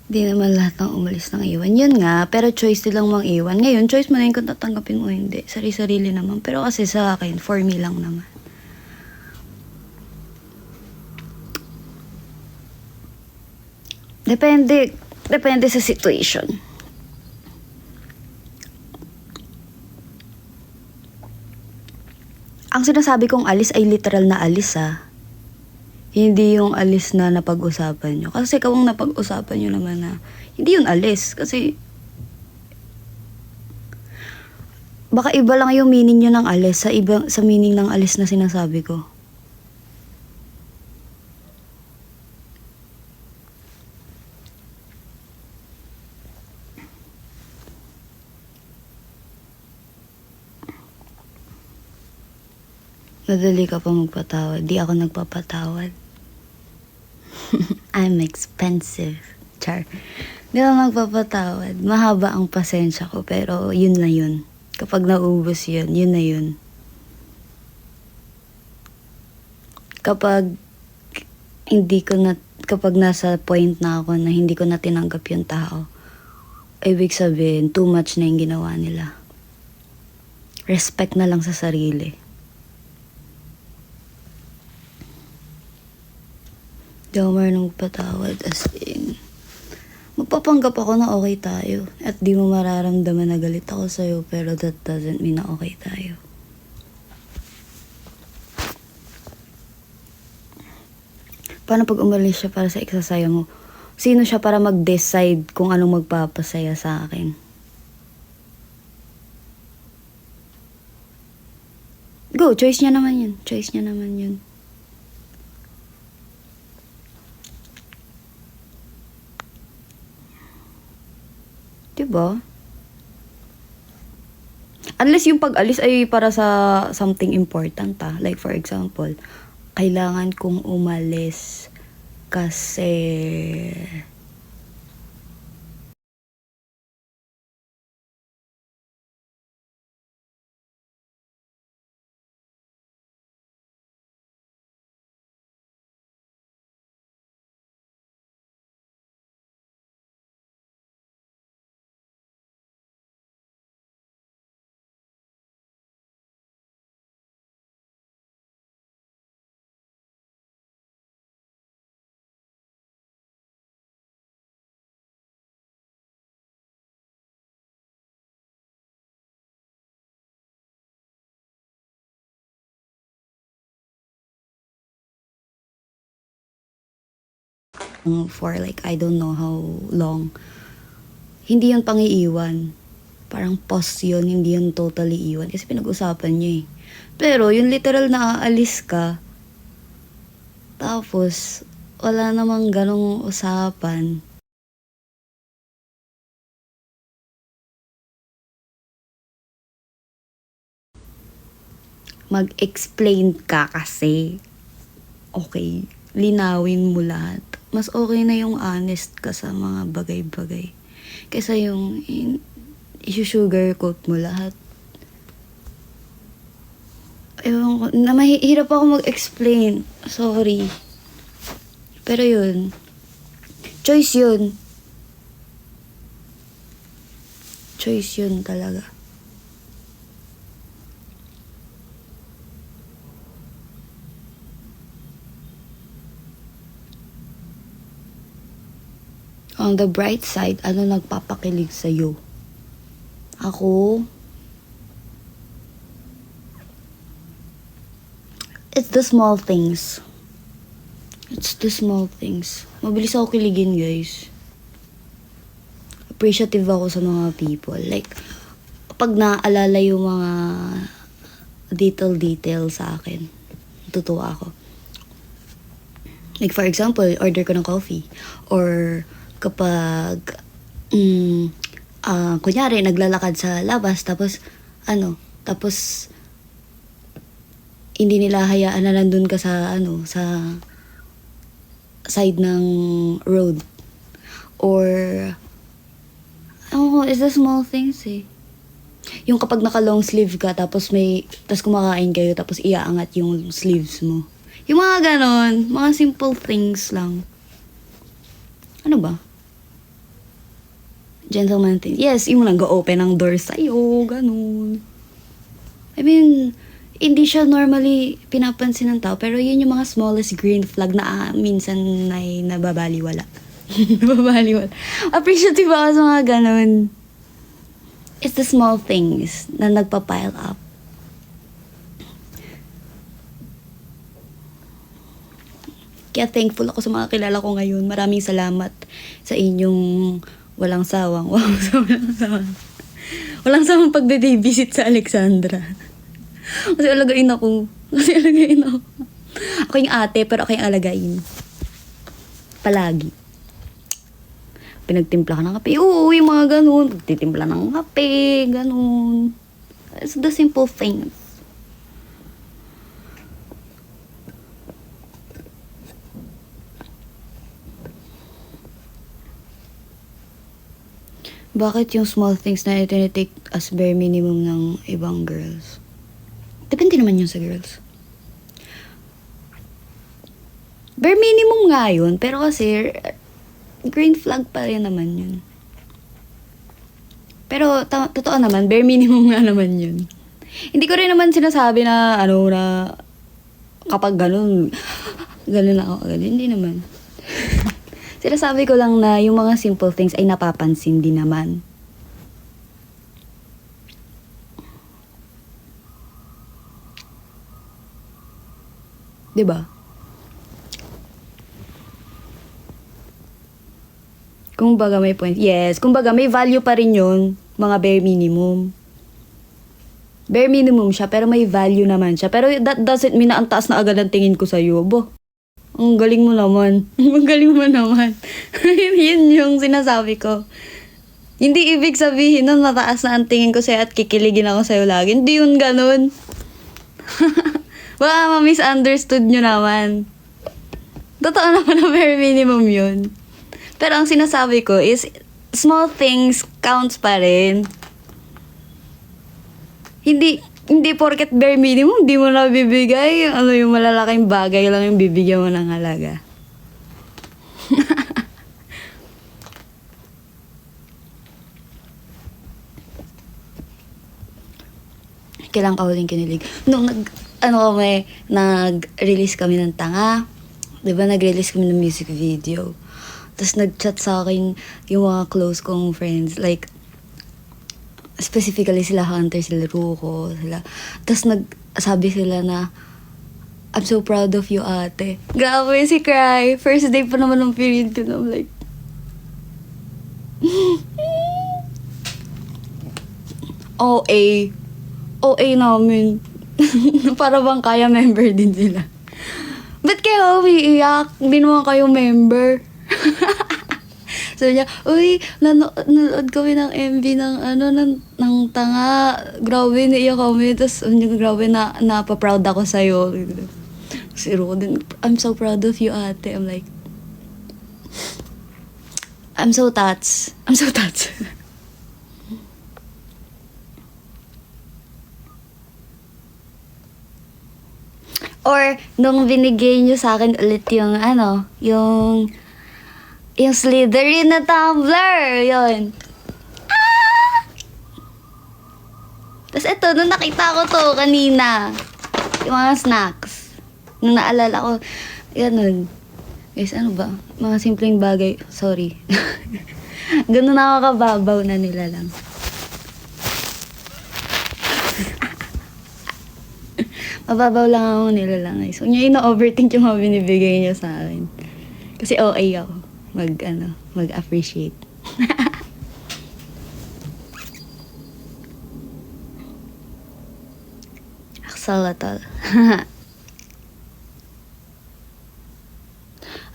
Di naman lahat ng umalis ng iwan. Yun nga, pero choice nilang mang iwan. Ngayon, choice mo na yun kung tatanggapin mo o hindi. Sari-sarili naman. Pero kasi sa akin, for me lang naman. Depende. Depende sa situation. Ang sinasabi kong alis ay literal na alis ah. Hindi yung alis na napag-usapan nyo. Kasi kung napag-usapan nyo naman na, hindi yun alis. Kasi, baka iba lang yung meaning nyo ng alis sa meaning ng alis na sinasabi ko. Madali ka pa magpatawad. Di ako nagpapatawad. I'm expensive. Char. Di ako magpapatawad. Mahaba ang pasensya ko, pero yun na yun. Kapag naubos yun, yun na yun. Kapag kapag nasa point na ako na hindi ko na tinanggap yung tao, ibig sabihin, too much na yung ginawa nila. Respect na lang sa sarili. Di ako marunong magpatawad, as in, magpapanggap ako na okay tayo. At di mo mararamdaman na galit ako sa'yo, pero that doesn't mean na okay tayo. Paano pag umalis siya para sa eksasaya mo? Sino siya para mag-decide kung anong magpapasaya sa akin? Go, choice niya naman yun. Choice niya naman yun. Diba? Unless yung pag-alis ay para sa something important Like for example, kailangan kong umalis kasi for like I don't know how long. Hindi yun pang-iiwan. Parang pause yun, hindi yun totally iwan. Kasi pinag-usapan niya eh. Pero yung literal na aalis ka, tapos wala namang ganong usapan. Mag-explain ka kasi. Okay, linawin mo lahat. Mas okay na yung honest ka sa mga bagay-bagay. Kaysa yung i-sugarcoat mo lahat. Ewan ko, na mahirap ako mag-explain. Sorry. Pero yun. Choice yun. Choice yun talaga. On the bright side, ano nagpapakilig sa'yo? Ako, it's the small things. It's the small things. Mabilis ako kiligin, guys. Appreciative ako sa mga people. Like, pag naaalala yung mga detail sa akin, natutuwa ako. Like, for example, order ko ng coffee. Or, kapag, kunyari, naglalakad sa labas, tapos, hindi nila hayaan na nandun ka sa, sa side ng road. Or, it's the small things eh. Yung kapag naka-long sleeve ka, tapos kumakain kayo, tapos iaangat yung sleeves mo. Yung mga ganon, mga simple things lang. Ano ba? Gentleman thing. Yes, yung nag-open ng door sa'yo, ganun. I mean, hindi siya normally pinapansin ng tao, pero yun yung mga smallest green flag na minsan ay nababaliwala. Nababaliwala. Appreciative ako sa mga ganun. It's the small things na nagpa-pile up. Kaya thankful ako sa mga kilala ko ngayon. Maraming salamat sa inyong walang sawang pagbe-babysit sa Alexandra. Kasi alagain ako. Ako yung ate, pero ako yung alagain. Palagi. Pinagtimpla ka ng kape. Oo, yung mga ganun. Pagtitimpla ng kape, ganun. It's the simple things. Bakit yung small things na itinitake as bare minimum ng ibang girls? Depende naman yun sa girls. Bare minimum nga yun, pero kasi green flag pa rin naman yun. Pero totoo naman, bare minimum nga naman yun. Hindi ko rin naman sinasabi na na kapag ganun ako agad. Hindi naman. Sinasabi ko lang na yung mga simple things ay napapansin din naman. Diba? Kung baga may point. Yes, kung baga may value pa rin yun, mga bare minimum. Bare minimum siya, pero may value naman siya. Pero that doesn't mean na ang taas na agad ang tingin ko sa'yo. Ang galing mo naman. Ang galing mo naman. Yun yung sinasabi ko. Hindi ibig sabihin nun mataas na ang tingin ko sa'yo at kikiligin ako sa'yo lagi. Hindi yun ganun. Baka ma-misunderstood nyo naman. Totoo naman na bare minimum yun. Pero ang sinasabi ko is, small things counts pa rin. Hindi porket bare minimum, hindi mo na bibigay. Ano yung malalaking bagay lang yung bibigyan mo ng halaga. Kailan ka huling kinilig? Nung nag-release kami ng Tanga. Diba, nag-release kami ng music video. Tapos nag-chat sa akin yung mga close kong friends. Like, specifically sila Hunter, sila Ruko, sila. Tapos nagsabi sila na, I'm so proud of you, ate. Grabe si Cry. First day pa naman ng period ko na. I'm like, OA namin. Para bang kaya member din sila. Ba't kayo umiiyak? Hindi naman kayo member. Sabi niya, uy, nanood kami ng MV ng Tanga. Grabe, naiyak kami. Tapos, grabe, napaproud ako sa'yo. Si Rodin, I'm so proud of you, ate. I'm like, I'm so touched. Or, nung binigay niyo sa akin ulit yung Slytherin na tumbler, yun. Tapos ito, nung nakita ko to kanina, yung mga snacks, nung naalala ko, ganun. Guys, ano ba? Mga simpleng bagay, sorry. Ganun ako kababaw na nila lang. Mababaw lang ako nila lang. So, yung ina-overthink yung mga binibigay niya sa akin. Kasi okay ako. Mag-appreciate. Axolotl.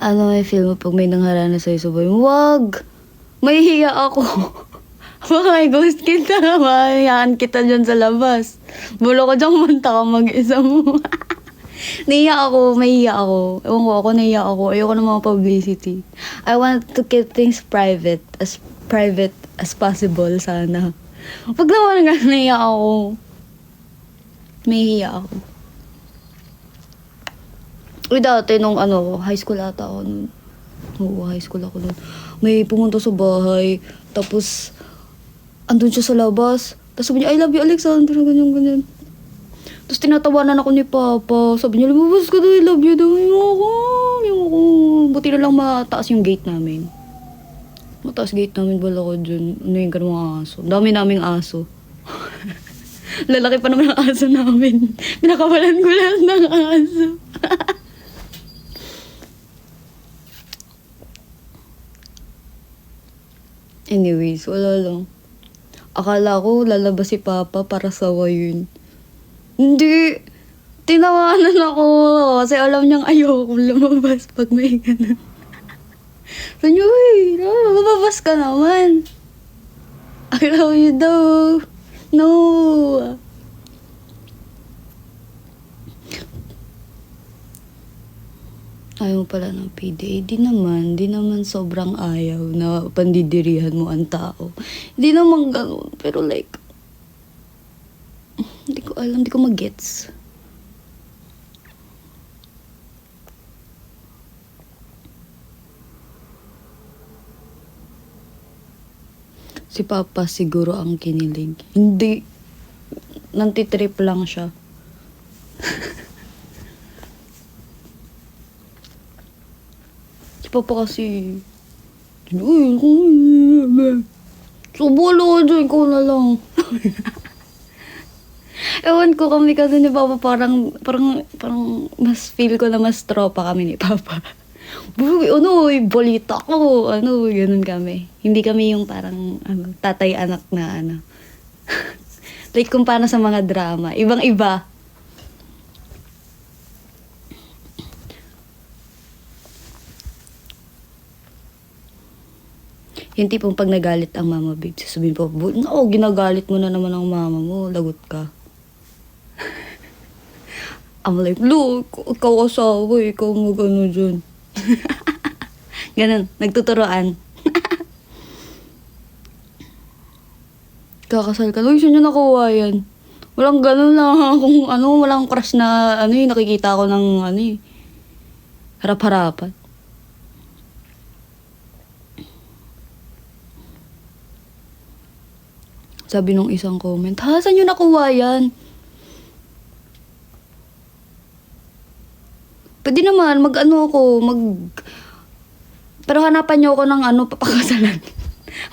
May feel mo pag may nangharana sa'yo sabay mo, wag! Mahihiya ako. Baka may ghost kita. Mahihiyaan kita dyan sa labas. Bulo ko dyan, manta ka mag-isa mo. Mahihiya ako. Ewan ko ako, nahiya ako. Ayoko ng mga publicity. I want to keep things private as possible sana. Pag naman nga nahiya ako, mahihiya ako. Uy, dati nung high school ata ako nun. Oo, high school ako nun. May pumunta sa bahay, tapos andun siya sa labas. Tapos sabi niya, I love you, Alexander, ganyan. Tapos tinatawanan ako ni Papa. Sabi niya, lumabas ka daw, I love you daw. Yung ako. Buti na lang mataas yung gate namin. Mataas gate namin, bala ko dyan. Ano yung mga aso. Dami naming aso. Lalaki pa naman ang aso namin. Pinakawalan ko lahat ng aso. Anyways, wala lang. Akala ko lalabas si Papa para sawa yun. Hindi. Tinawanan ako. Kasi alam niyang ayoko lumabas pag may ganun. Sabi niya, uy, lumabas ka naman. I love you daw. No. Ayaw pala ng PDA. Di naman sobrang ayaw na pandidirihan mo ang tao. Di naman ganun. Pero like, hindi ko alam, hindi ko mag-gets. Si Papa siguro ang kinilig. Hindi. Nantitrip lang siya. Si Papa kasi, uy, subolo ka dyan, ikaw na lang. Ewan ko kami kasi ni Papa parang mas feel ko na mas tropa kami ni Papa. Balita ko, ganun kami. Hindi kami yung parang, tatay-anak na, like, kung paano sa mga drama. Ibang-iba. Yung tipong pag nagalit ang mama, babe, sasabihin po, no, ginagalit mo na naman ang mama mo, lagot ka. I'm like, look, ikaw asawa, ikaw mag-ano dyan. Ganun, nagtuturoan. Kakasal ka, uy, saan nyo nakuha yan? Walang ganun lang, kung ano, walang crush na, ano yung nakikita ko ng, ano harap-harapan. Sabi nung isang comment, ha, saan nyo nakuha yan? Pwede naman, pero hanapan nyo ako ng papakasalan.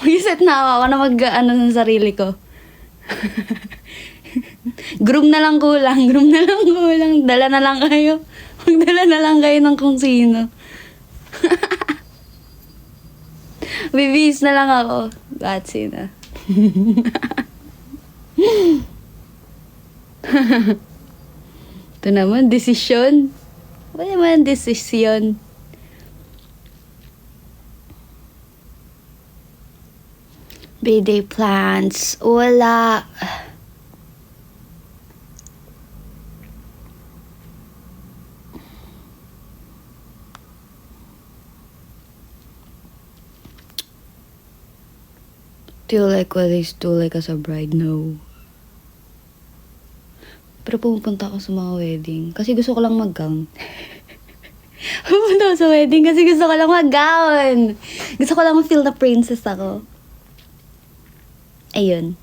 Mag-set na ako na ng sarili ko. Groom na lang kulang. Dala na lang kayo. Magdala na lang kayo ng kung sino. Bibis na lang ako. Batsi na. Ito naman, desisyon. Wala naman desisyon. Birthday plans. Wala. Do you like what I do like as a bride? No. Pero pumupunta ako sa mga wedding. Kasi gusto ko lang mag-gown. Pupunta ako sa wedding kasi gusto ko lang mag-gown. Gusto ko lang ma-feel na princess ako. Ayun.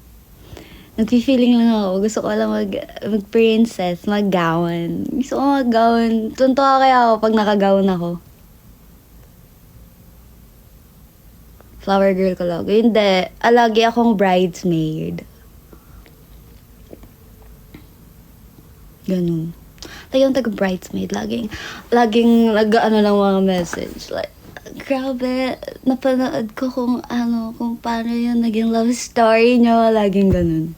Nag-feeling lang ako. Gusto ko lang mag-princess, mag-gown. Gusto ko mag-gown. Tuntua kaya ako pag naka-gown ako. Flower girl ko lang. Hindi. Lagi akong bridesmaid. Ganun. Tayong taga-bridesmaid. Laging nag-ano lang mga message. Like, grabe, napanood ko kung paano yung naging love story nyo. Laging ganun.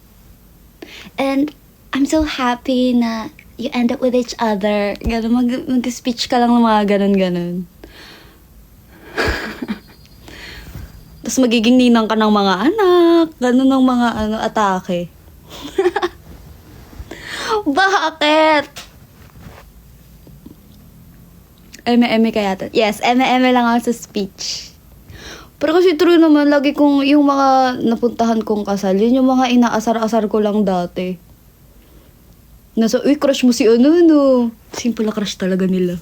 And, I'm so happy na you end up with each other. Ganun, mag-speech ka lang ng mga ganun-ganun. Tapos magiging ninang ka ng mga anak. Ganun ng mga atake. Bakit? Eme kaya to. Yes, eme lang ako sa speech. Pero kasi true naman, lagi kong yung mga napuntahan kong kasal, yun yung mga inaasar-asar ko lang dati. Uy, crush mo si no. Simple na crush talaga nila.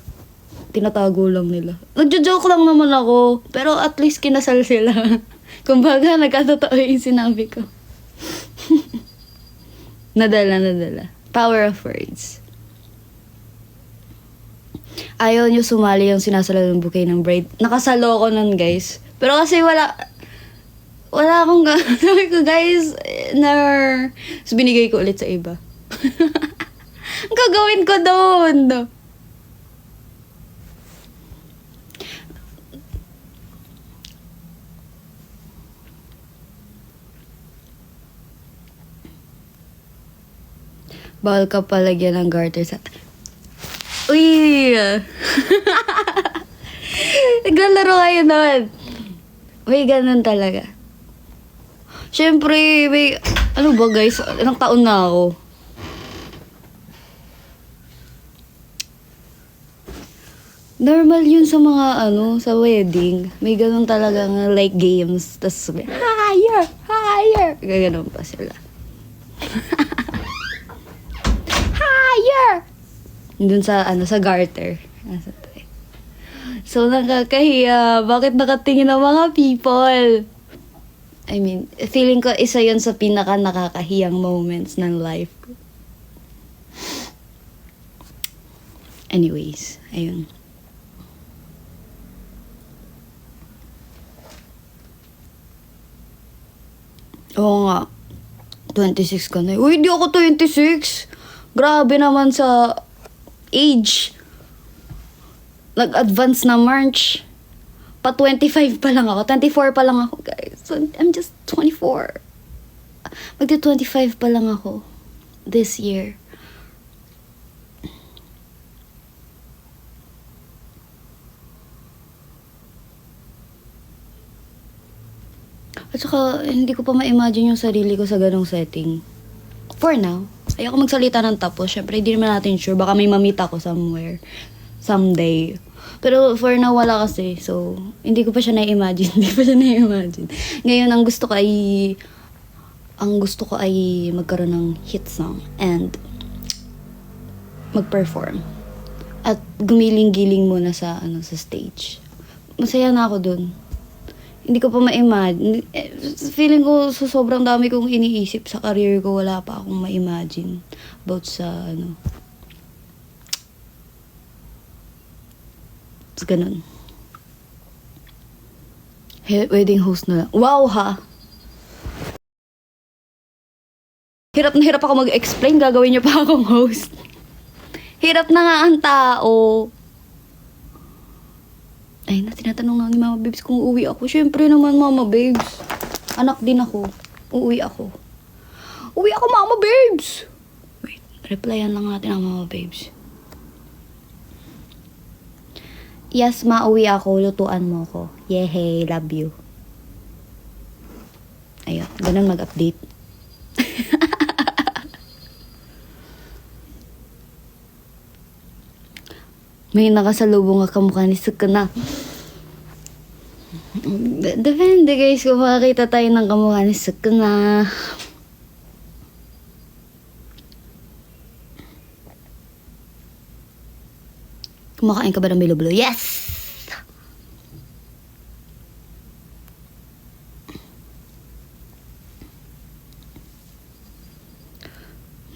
Tinatago lang nila. Nagjo-joke lang naman ako, pero at least kinasal sila. Kumbaga, nagkatotoo yung sinabi ko. Nadala. Power of words. Ayaw nyo sumali yung sinasalo ng bouquet ng bride. Nakasalo ko nun, guys. Pero kasi wala akong sabi ko, guys, so binigay ko ulit sa iba. Ang gagawin ko doon. Bawal ka palagyan ng garter sa... Uy! Naglalaro kayo nun. May ganun talaga. Siyempre, ano ba guys? Ilang taon na ako. Normal yun sa mga sa wedding. May ganun talagang like games. Tapos higher! Gaganon pa sila. Higher! Dun sa garter. So, nakakahiya. Bakit nakatingin ang mga people? I mean, feeling ko isa yun sa pinaka nakakahiyang moments ng life ko. Anyways, ayun. Oo nga. 26 ka na. Uy, di ako 26. Grabe naman sa age. Nag-advance na March. Pa 25 pa lang ako. 24 pa lang ako, guys. So, I'm just 24. Magti-25 pa lang ako. This year. At saka, hindi ko pa ma-imagine yung sarili ko sa ganong setting. For now, ayoko magsalita ng tapos. Syempre, hindi naman natin sure. Baka may mamita ako somewhere. Someday. Pero for now, wala kasi. So, hindi ko pa siya na-imagine. Hindi pa siya na-imagine. Ngayon, ang gusto ko ay magkaroon ng hit song and mag-perform. At gumiling-giling muna sa stage. Masaya na ako dun. Hindi ko pa ma-imagine. Feeling ko sa sobrang dami kong iniisip sa career ko, wala pa akong ma-imagine about sa ganun. Wedding host na lang. Wow, ha? Hirap na hirap ako mag-explain. Gagawin niyo pa akong host. Hirap na nga ang tao. Ay, tinatanong na ni Mama Babes kung uuwi ako. Siyempre naman, Mama Babes. Anak din ako. Uuwi ako. Uwi ako, Mama Babes! Wait, replyan lang natin ang Mama Babes. Yes, ma, uwi ako. Lutuan mo ko. Yehey, love you. Ayun, ganun mag-update. May nakasalubong nga kamukha ni Sukuna. Depende guys kung makakita tayo ng kamukha ni Sukuna. Kumakain ka ba ng bilo-bilo? Yes!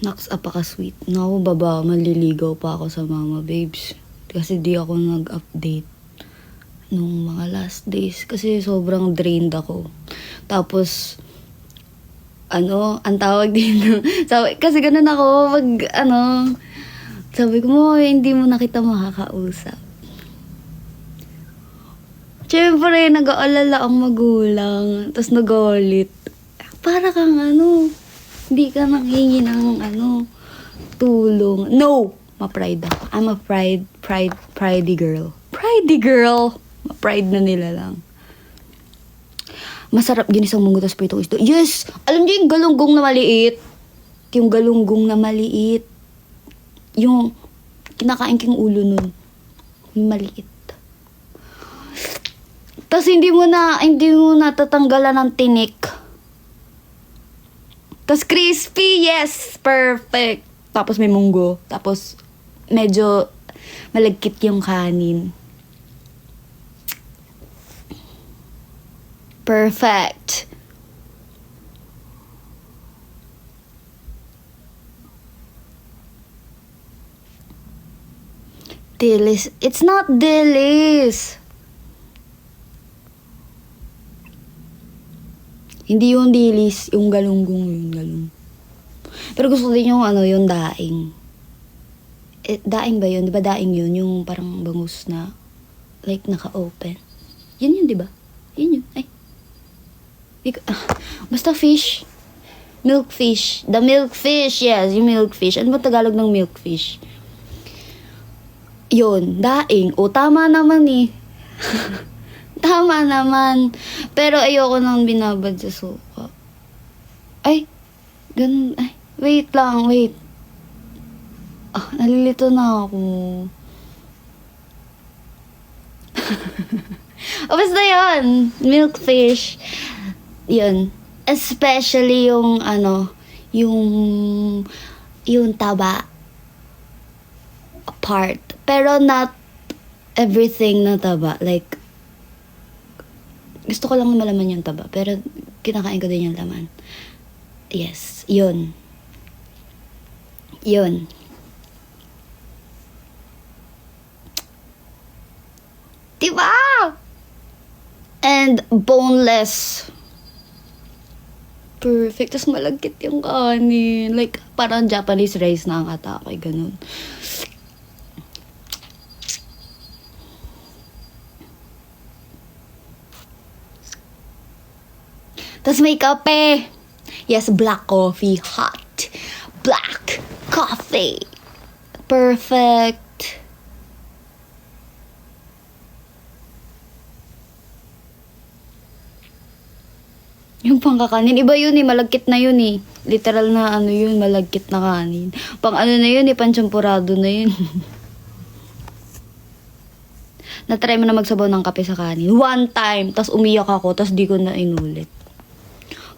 Naks, apaka-sweet. Naku, baba, maliligaw pa ako sa Mama Babes. Kasi di ako nag-update nung mga last days. Kasi sobrang drained ako. Tapos, ang tawag din. Kasi ganun ako, sabi ko mo, hindi mo na kita makakausap. Siyempre, nag-aalala ang magulang. Tapos nagalit. Para kang hindi ka nanghingi ng tulong. No! Ma-pride ako. I'm a pridey girl. Pridey girl! Ma-pride na nila lang. Masarap ginisang munggo tas pritong isda. Yes! Alam niyo yung galunggong na maliit? Yung galunggong na maliit. Yung kinakain kong ulo nun. Yung maliit. Tapos hindi mo na tatanggalan ng tinik. Tapos crispy, yes! Perfect! Tapos may munggo. Tapos medyo malagkit yung kanin. Perfect! Dilis. It's not dilis. Hindi yung dilis, yung galunggong yun, galung. Pero gusto din yung daing. Daing ba yun? Di ba daing yun? Yung parang bangus na, like, naka-open. Yun, di ba? Yun. Ay. Basta fish. Milk fish. The milk fish, yes. Yung milk fish. Ano ba Tagalog ng milk fish? Yun, daing. O, tama naman eh. Tama naman. Pero ayoko nang binabad sa suka. Ay, ganun. Ay, wait lang, wait. Nalilito na ako. Basta yun. Milk fish. Yun. Especially yung yung taba part. Pero not everything na taba. Like, gusto ko lang malaman yung taba. Pero kinakain ko din yung laman. Yes. Yun. Diba? And boneless. Perfect. Tapos malagkit yung kanin. Like, parang Japanese rice na ang atake. Ganun. Tapos may kape. Yes, black coffee. Hot. Black coffee. Perfect. Yung pangkakanin. Iba yun eh. Malagkit na yun eh. Literal na ano yun. Malagkit na kanin. Pang ano na yun eh. Panchampurado na yun. Natry mo na magsabaw ng kape sa kanin. One time. Tas umiyak ako. Tas di ko na inulit.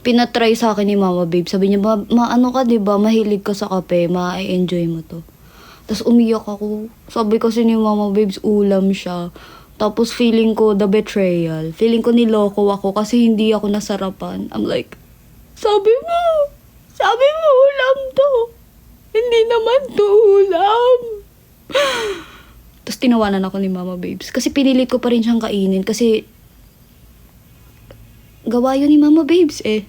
Pinatry sa akin ni Mama Babe. Sabi niya, ano ka diba? Mahilig ka sa kape. Ma-enjoy mo to. Tas umiyak ako. Sabi kasi ni Mama Babes, ulam siya. Tapos feeling ko the betrayal. Feeling ko niloko ako kasi hindi ako nasarapan. I'm like, sabi mo ulam to. Hindi naman to ulam. Tapos tinawanan ako ni Mama Babes. Kasi pinilit ko pa rin siyang kainin. Kasi gawa yun ni Mama Babes eh.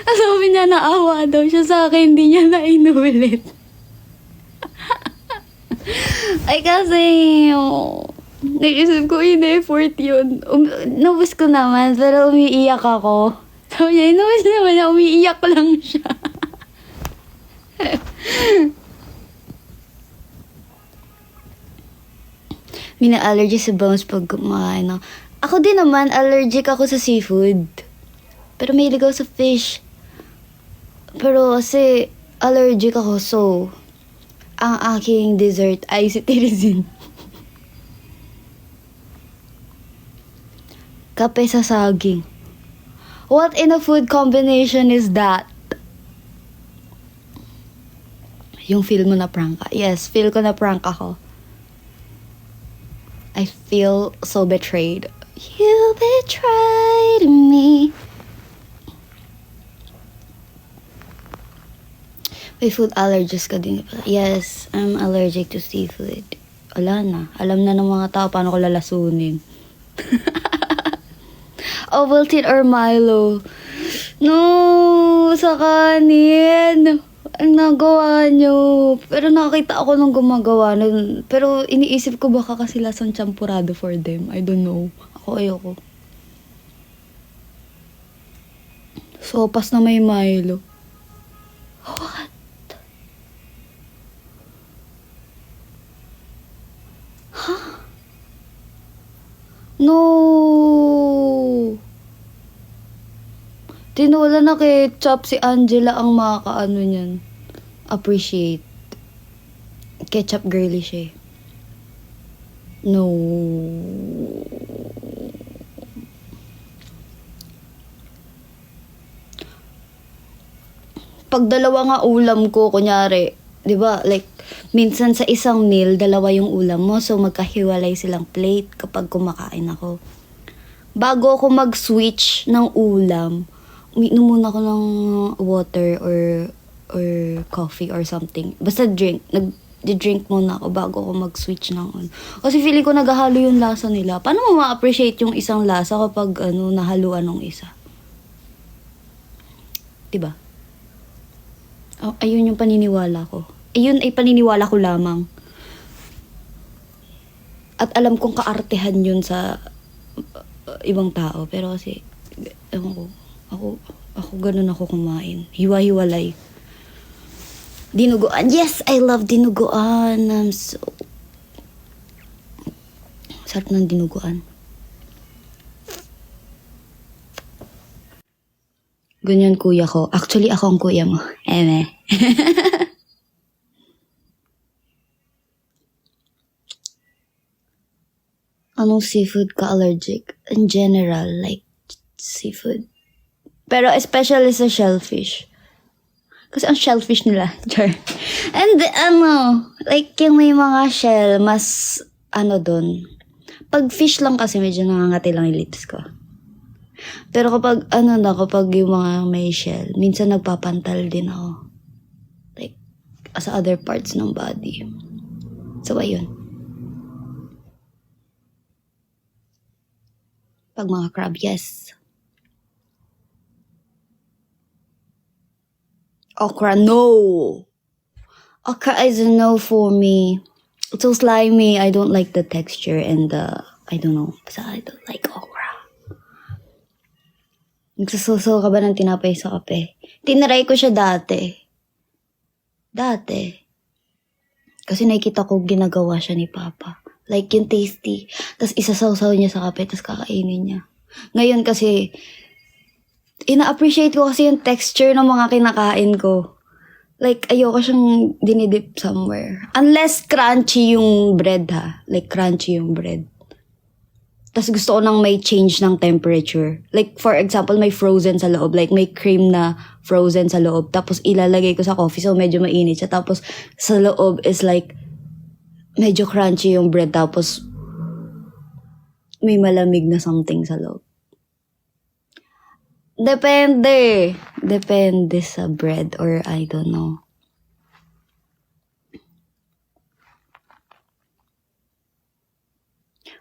Sabi niya naawa daw siya sa akin. Hindi niya na inulit. Ay kasi, naisip ko in-effort yun. Nabus ko naman, pero umiiyak ako. Sabi niya, inubus naman niya, umiiyak lang siya. May na-allergy sa bones pag kumain ng... Ako din naman, allergic ako sa seafood. Pero may ligaw sa fish. Pero kasi, allergic ako, so... Ang aking dessert ay si Tirizin. Kape sa saging. What in a food combination is that? Yung feel mo na prank ka. Yes, feel ko na prank ako. I feel so betrayed. You betrayed me. May food allergies ka din pala. Yes, I'm allergic to seafood. Wala na. Alam na ng mga tao paano ko lalasunin. Ovaltine or Milo? No, sa kanin. Ang nagawa nyo. Pero nakakita ako nung gumagawa nun. Pero iniisip ko baka kasi lasang champurado for them. I don't know. Ako ayoko. Sopas na may Milo. What? Huh? No. Tinola na ketchup, si Angela ang makakaano niyan. Appreciate. Ketchup girly siya. No. Pag dalawa nga ulam ko, kunyari, 'di ba? Like minsan sa isang meal, dalawa yung ulam mo, so magkahiwalay silang plate kapag kumakain ako. Bago ako mag-switch ng ulam, umiinom muna ako ng water or coffee or something. Basta drink. Nag-drink muna ako bago ako mag-switch ng ano. Kasi feeling ko naghahalo yung lasa nila. Paano mo ma-appreciate yung isang lasa kapag nahaluan ng isa? Diba? Oh, ayun yung paniniwala ko. Ayun ay paniniwala ko lamang. At alam kong kaartehan yun sa ibang tao. Pero kasi, ewan ko, ako ganun ako kumain. Hiwa-hiwalay. Dinuguan. Yes, I love dinuguan. Sarap ng dinuguan. Ganyan kuya ko. Actually, ako ang kuya mo. Eme. Anong seafood ka allergic? In general, like seafood. Pero especially sa shellfish. Kasi ang shellfish nila, char. And like yung may mga shell, mas dun. Pag fish lang kasi medyo nangangati lang yung lips ko. Pero kapag kapag yung mga may shell, minsan nagpapantal din ako. Like, sa other parts ng body. So, ayun. Pag mga crab, yes. Okra, no. Okra is a no for me. It's so slimy. I don't like the texture and I don't know. Basta I don't like okra. Nagsususo ka ba ng tinapay sa kape? Tinaray ko siya dati. Kasi nakikita ko ginagawa siya ni Papa. Like yung tasty. Tapos isasawsaw niya sa kape, tapos kakainin niya. Ngayon kasi, ina-appreciate ko kasi yung texture ng mga kinakain ko. Like, ayoko siyang dinidip somewhere. Unless crunchy yung bread ha. Like, crunchy yung bread. Tapos gusto ko nang may change ng temperature. Like, for example, may frozen sa loob. Like, may cream na frozen sa loob. Tapos ilalagay ko sa coffee. So, medyo mainit siya. Tapos, sa loob is like, medyo crunchy yung bread. Tapos, may malamig na something sa loob. Depende. Depende sa bread or I don't know.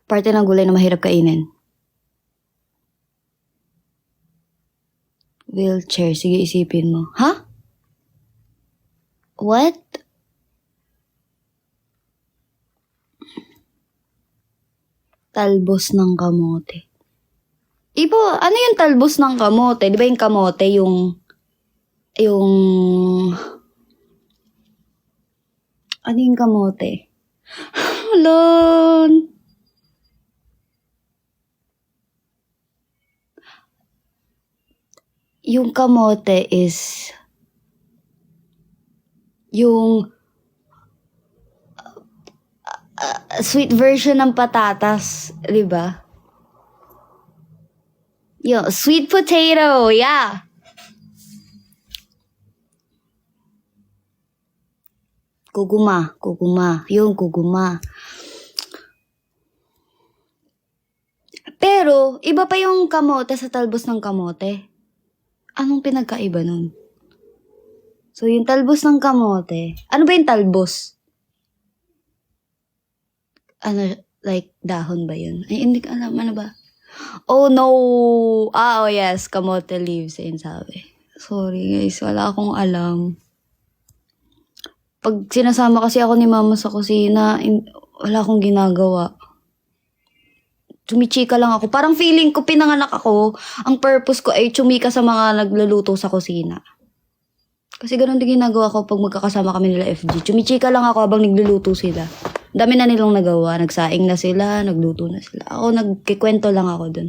Parte ng gulay na mahirap kainin. Wheelchair. Sige, isipin mo. Ha? What? Talbos ng kamote. Ibo, ano yung talbos ng kamote? Di ba yung kamote, yung... Ano yung kamote? Alon! Yung kamote is... Yung... sweet version ng patatas, di ba? Yung sweet potato, yeah. Kuguma. Yung kuguma. Pero, iba pa yung kamote sa talbos ng kamote. Anong pinagkaiba nun? So, yung talbos ng kamote. Ano ba yung talbos? Ano, like, dahon ba yun? Ay, hindi ko alam. Ano ba? Oh, no. Oh, yes. Kamote leaves, yun sabi. Sorry, guys. Wala akong alam. Pag sinasama kasi ako ni mama sa kusina, wala akong ginagawa. Chumichika lang ako. Parang feeling ko pinanganak ako. Ang purpose ko ay chumika sa mga nagluluto sa kusina. Kasi ganun din ginagawa ko pag magkakasama kami nila FG. Chumichika lang ako habang nagluluto sila. Dami na nilang nagawa. Nagsaing na sila, nagluto na sila. Ako, nagkikwento lang ako dun.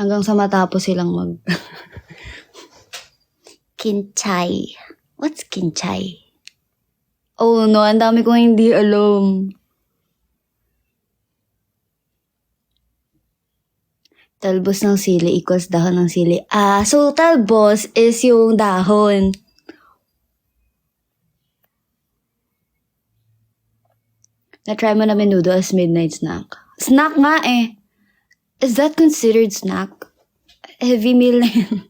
Hanggang sa matapos silang Kinchay. What's kinchay? Oh no, ang dami kong hindi alam. Talbos ng sili equals dahon ng sili. So talbos is yung dahon. Na-try mo na menudo as midnight snack. Snack nga eh. Is that considered snack? Heavy meal na yun.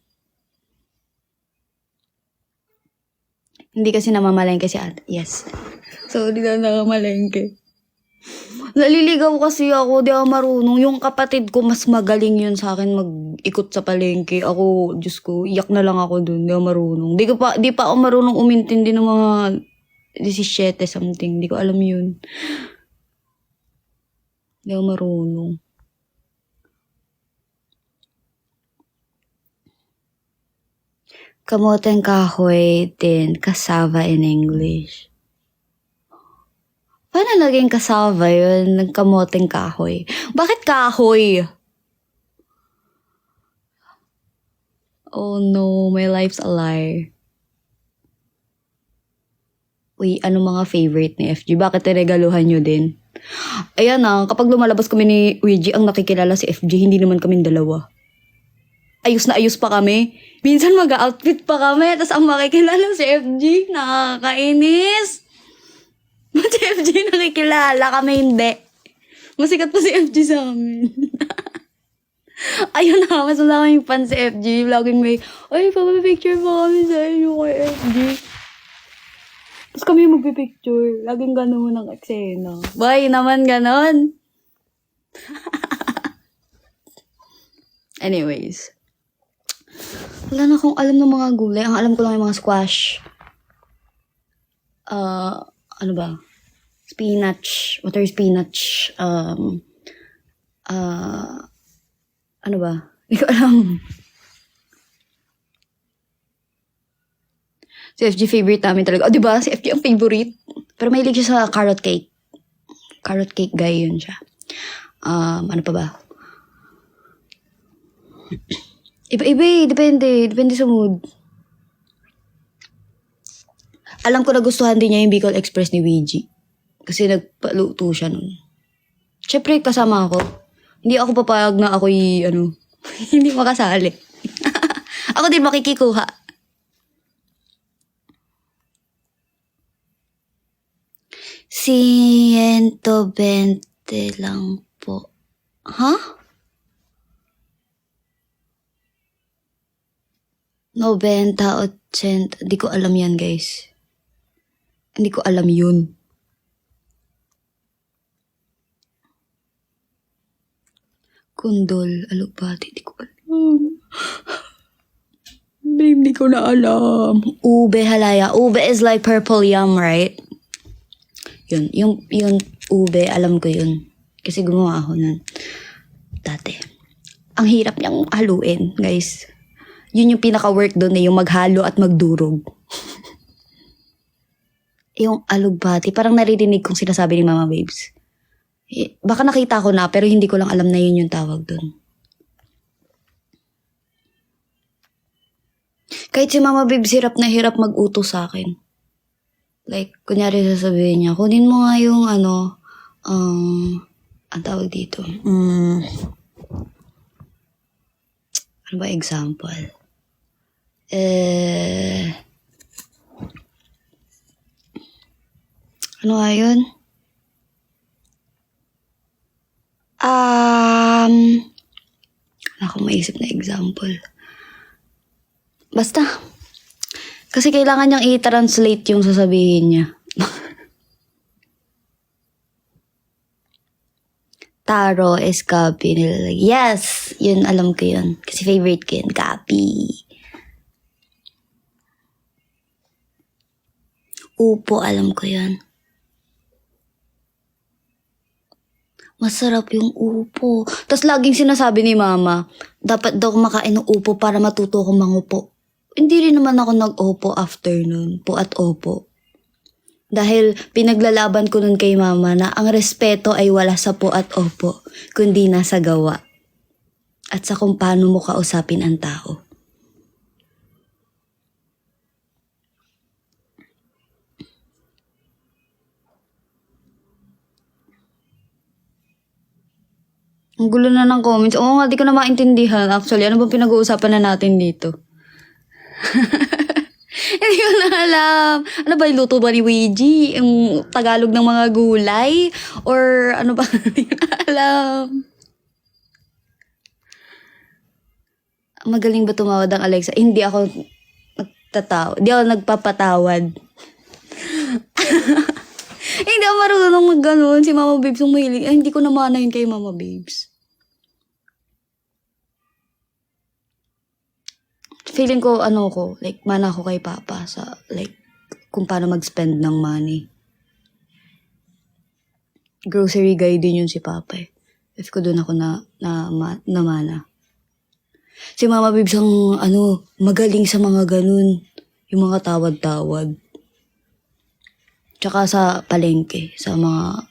Hindi kasi namamalengke si ate. Yes. So, di na nakamalengke. Naliligaw kasi ako, di ako marunong. Yung kapatid ko, mas magaling yun sa akin mag-ikot sa palengke. Ako, Diyos ko, iyak na lang ako dun. Di ako marunong. Di pa ako marunong umintindi ng mga 17 something. Di ko alam yun. Di ako marunong. Kamoteng kahoy din, cassava in English. Paano naging cassava yun ng kamoteng kahoy? Bakit kahoy? Oh no, my life's a lie. Uy, ano mga favorite ni FG? Bakit tiregaluhan nyo din? Ayan kapag lumalabas kami ni Ouija, ang nakikilala si FG, hindi naman kaming dalawa. Ayos na ayos pa kami. Minsan mag-outfit pa kami, tapos ang makikilala si FG, nakakainis. Ba't si FG nakikilala, kami hindi? Masikat pa si FG sa amin. Ayun na, mas wala kaming fan si FG. Laging may, ay, papapicture pa kami sa inyo kay FG. Tapos kami magpipicture. Laging gano'n ng eksena. Bye naman gano'n. Anyways. Wala na akong alam ng mga gulay. Ang alam ko lang yung mga squash. Ano ba? Spinach. Water spinach. Ano ba? Hindi ko alam. Si FG favorite namin talaga. Diba? Si FG ang favorite. Pero mahilig siya sa carrot cake. Carrot cake guy yun siya. Ano pa ba? Iba-iba eh. Depende. Depende sa mood. Alam ko nagustuhan din niya yung Bicol Express ni Ouija. Kasi nagpaluto siya nun. Siyempre, kasama ako. Hindi ako papayag na ako'y, hindi makasali. Ako din makikikuha. 120 lang po. Ha? 90, 80. Hindi ko alam yan, guys. Hindi ko alam yun. Kundol, alupati, hindi ko alam. Babe, hindi ko na alam. Ube halaya. Ube is like purple yum, right? Yun. Yung ube, alam ko yun. Kasi gumawa ako nun. Dati. Ang hirap niyang haluin, guys. Yun yung pinaka-work doon yung maghalo at magdurog. Yung alugbati, parang naririnig kong sinasabi ni Mama Babes. Baka nakita ko na, pero hindi ko lang alam na yun yung tawag doon. Kahit si Mama Babes, hirap na hirap mag-utos sa akin. Like, kunyari sasabihin niya, kunin mo nga yung ang tawag dito. Ano ba example? Ano nga yun? Wala akong maisip na example. Basta. Kasi kailangan niyang i-translate yung sasabihin niya. Taro is copy. Yes! Yun, alam ko yun. Kasi favorite ko yun. Copy. Upo, alam ko yun. Masarap yung upo. Tapos laging sinasabi ni Mama, dapat daw kumakain ng upo para matuto akong mangupo. Hindi rin naman ako nag-opo after nun. Po at opo. Dahil pinaglalaban ko nun kay Mama na ang respeto ay wala sa po at opo, kundi nasa gawa. At sa kung paano mo kausapin ang tao. Ang gulo na ng comments. Oo nga, di ko na maintindihan. Actually, ano bang pinag-uusapan na natin dito? Hindi ko na alam. Ano ba, yung luto ba ni Ouija? Yung Tagalog ng mga gulay? Or ano ba? Hindi ko na alam. Magaling ba tumawad ang Alexa? Hindi ako nagtatawa. Hindi ako nagpapatawad. Hindi ako marunong mag-ganon. Si Mama Babes yung mahilig. Ay, hindi ko namana yun kay Mama Babes. Feeling ko, like, mana ako kay Papa sa, like, kung paano mag-spend ng money. Grocery guy din yun si Papa eh. If ko doon ako na mana. Si Mama Babes ang, magaling sa mga ganun. Yung mga tawad-tawad. Tsaka sa palengke, sa mga,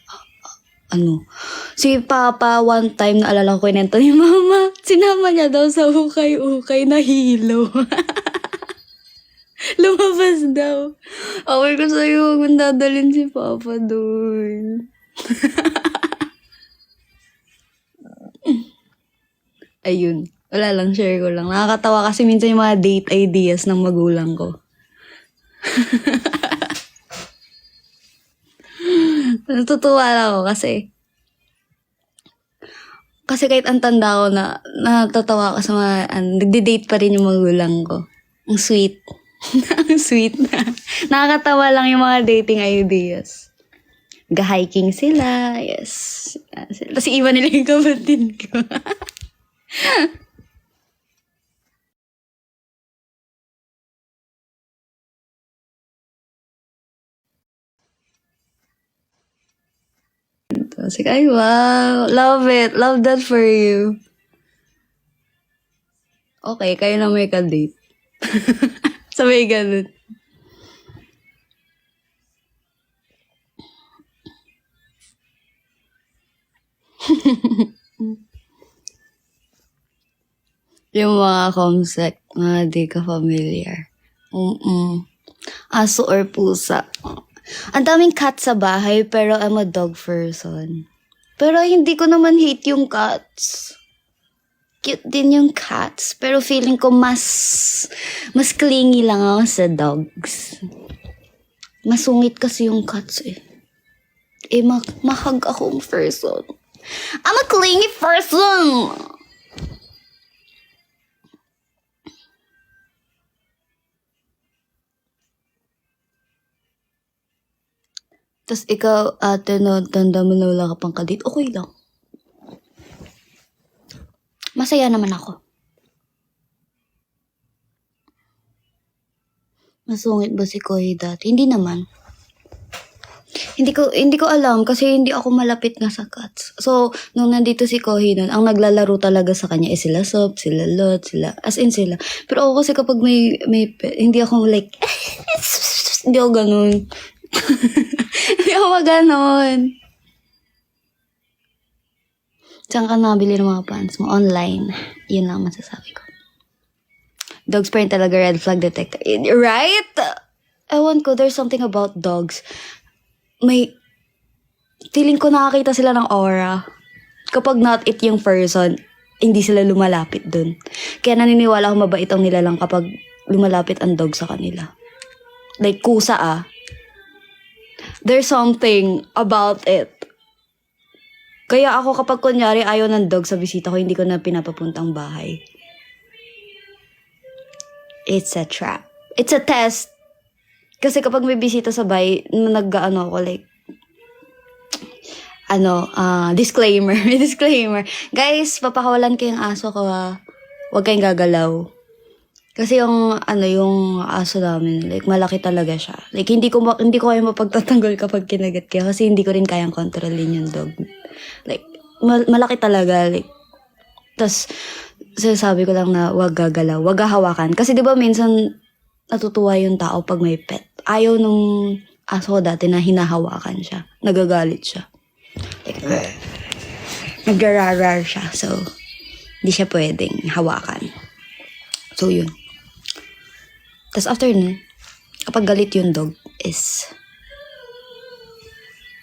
Si Papa, one time, naalala ko kwento ni Mama, sinama niya daw sa ukay-ukay na hilo. Lumabas daw. Okay ko sa'yo, huwag mong dadalhin si Papa doon. Ayun. Wala lang, share ko lang. Nakakatawa kasi minsan yung mga date ideas ng magulang ko. Natutuwa lang ako kasi kahit ang tanda ko na natatawa ka sa mga, nagde-date pa rin yung magulang ko. Ang sweet. Ang sweet na. Nakakatawa lang yung mga dating ideas. Ga-hiking sila, yes. Tapos iwan nila yung kapatid ko. Tapos like, ay wow, love it. Love that for you. Okay, kayo na may ka-date. Sabay ganun. Yung mga comsec, mga di ka familiar. Aso or pusa. Ang daming cat sa bahay, pero I'm a dog person. Pero hindi ko naman hate yung cats. Cute din yung cats. Pero feeling ko mas clingy lang ako sa dogs. Masungit kasi yung cats eh. Mahag akong person. I'm a clingy person! Tas ikaw, ate, no, tanda mo na wala ka pang kadate, okay lang. Masaya naman ako. Masungit ba si Koy dati? Hindi naman. Hindi ko alam kasi hindi ako malapit nga sa cats. So, nung nandito si Kohi nun, ang naglalaro talaga sa kanya is sila Sop, sila Lot, as in sila. Pero ako kasi kapag may hindi ako like, hindi ako ganun. Hindi ako maganon. Saan ka nabili ng mga pants mo? Online. Yun lang masasabi ko. Dogs pa rin talaga red flag detector. Right? Ewan ko, there's something about dogs. Feeling ko nakakita sila ng aura. Kapag not it yung person, hindi sila lumalapit dun. Kaya naniniwala ako mabait ang nilalang kapag lumalapit ang dog sa kanila. Like kusa There's something about it. Kaya ako kapag kunyari ayaw ng dog sa bisita ko, hindi ko na pinapapuntang bahay. It's a trap. It's a test. Kasi kapag may bisita sa bahay, nag-ano ako like, disclaimer. May disclaimer. Guys, papakawalan ko yung aso ko Huwag kayong gagalaw. Kasi yung aso namin, like, malaki talaga siya. Like, hindi ko kaya mapagtatanggol kapag kinagat kaya kasi hindi ko rin kayang kontrolin yung dog. Like, malaki talaga. Like, tas, sinasabi ko lang na huwag gagalaw, huwag hahawakan. Kasi di ba minsan, natutuwa yung tao pag may pet. Ayaw nung aso ko dati na hinahawakan siya. Nagagalit siya. Like, nagrarar siya. So, hindi siya pwedeng hawakan. So, yun. Tapos after nun, kapag galit yung dog is,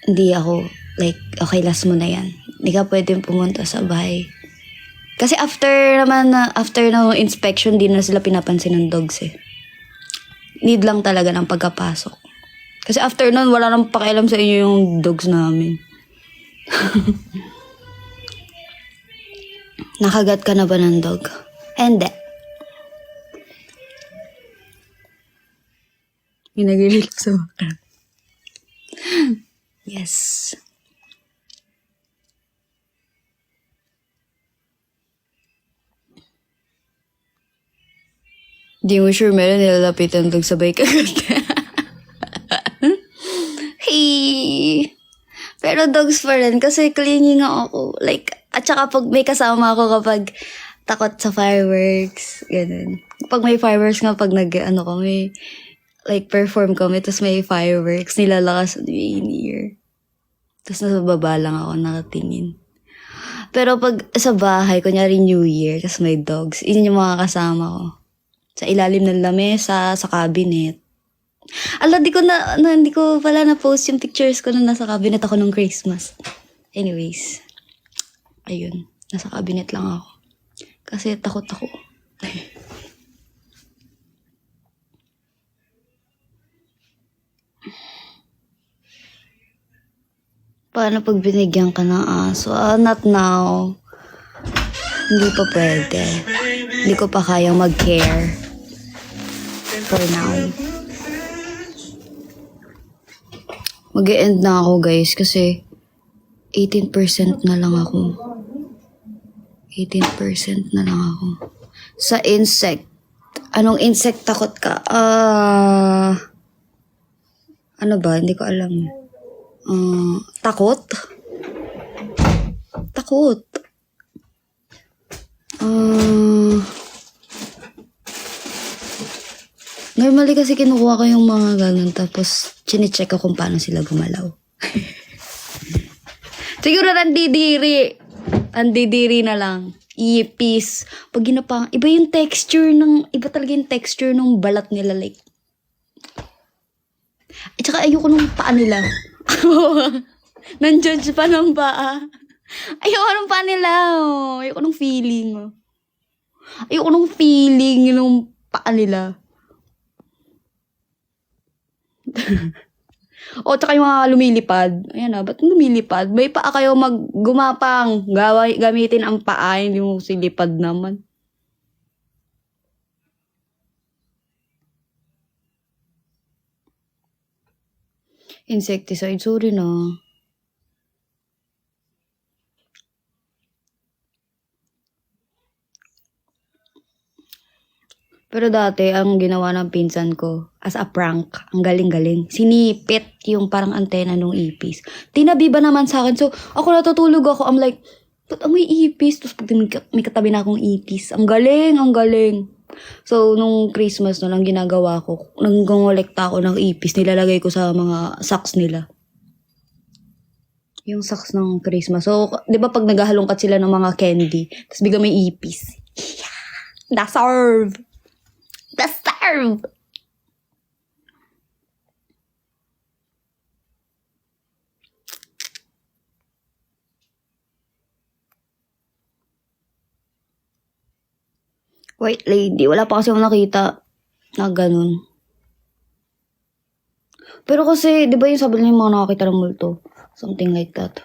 hindi ako, like, okay, last mo na yan. Hindi ka pwedeng pumunta sa bahay. Kasi after ng inspection, di na sila pinapansin ng dogs eh. Need lang talaga ng pagkapasok. Kasi after nun, wala nang pakialam sa inyo yung dogs namin. Nakagat ka na ba ng dog? Hindi. May nag-relate sa akin. Yes. Di mo sure meron nilalapitan dog sabay kagat. Hey! Pero dogs pa rin kasi clingy nga ako. Like, at saka pag may kasama ako kapag takot sa fireworks, ganun. Pag may fireworks nga, pag kami, like, perform kami, tapos may fireworks, nilalakas ang year. Tapos nasa baba lang ako nakatingin. Pero pag sa bahay, kunyari New Year, tapos may dogs, yun yung mga kasama ko. Sa ilalim ng lamesa, sa cabinet. Ala, hindi ko pala na-post yung pictures ko na nasa cabinet ako nung Christmas. Anyways, ayun, nasa cabinet lang ako. Kasi takot ako. Paano pag binigyan ka ng aso? Not now. Hindi pa pwede. Hindi ko pa kayang mag-care. For now. Mag-e-end na ako guys kasi 18% na lang ako. 18% na lang ako. Sa insect. Anong insect takot ka? Ano ba? Hindi ko alam. Takot? Takot. Normally kasi kinukuha ko yung mga ganun tapos chine-check ko kung paano sila gumalaw. Siguro nandidiri. Nandidiri na lang. Ipis. Pag ginapang, iba talaga yung texture ng balat nila, like. At saka ayoko nung paa nila. Nan-judge pa ng paa. Ayoko nung paa nila, oh. Ayoko nung feeling, oh. Ayoko nung feeling nung paa nila. O, tsaka yung mga lumilipad. Ayan na, ba't lumilipad? May paa kayo gumapang. Gamitin ang paa, hindi mo silipad naman. Insecticide, sorry na. Pero dati, ang ginawa ng pinsan ko, as a prank, ang galing-galing. Sinipit yung parang antena ng ipis. Tinabi ba naman sa akin? So, ako natutulog ako. I'm like, ba't may ipis? Tapos pag may katabi na akong ipis. Ang galing, ang galing. So, nung Christmas na lang ginagawa ko, nangongolekta ako ng ipis, nilalagay ko sa mga socks nila. Yung socks ng Christmas. So, di ba pag naghahalongkat sila ng mga candy, tapos bigla may ipis. Deserve! Deserve! White lady. Wala pa kasi akong nakita na ganun. Pero kasi, di ba yung sabi nila yung mga nakakita ng multo? Something like that.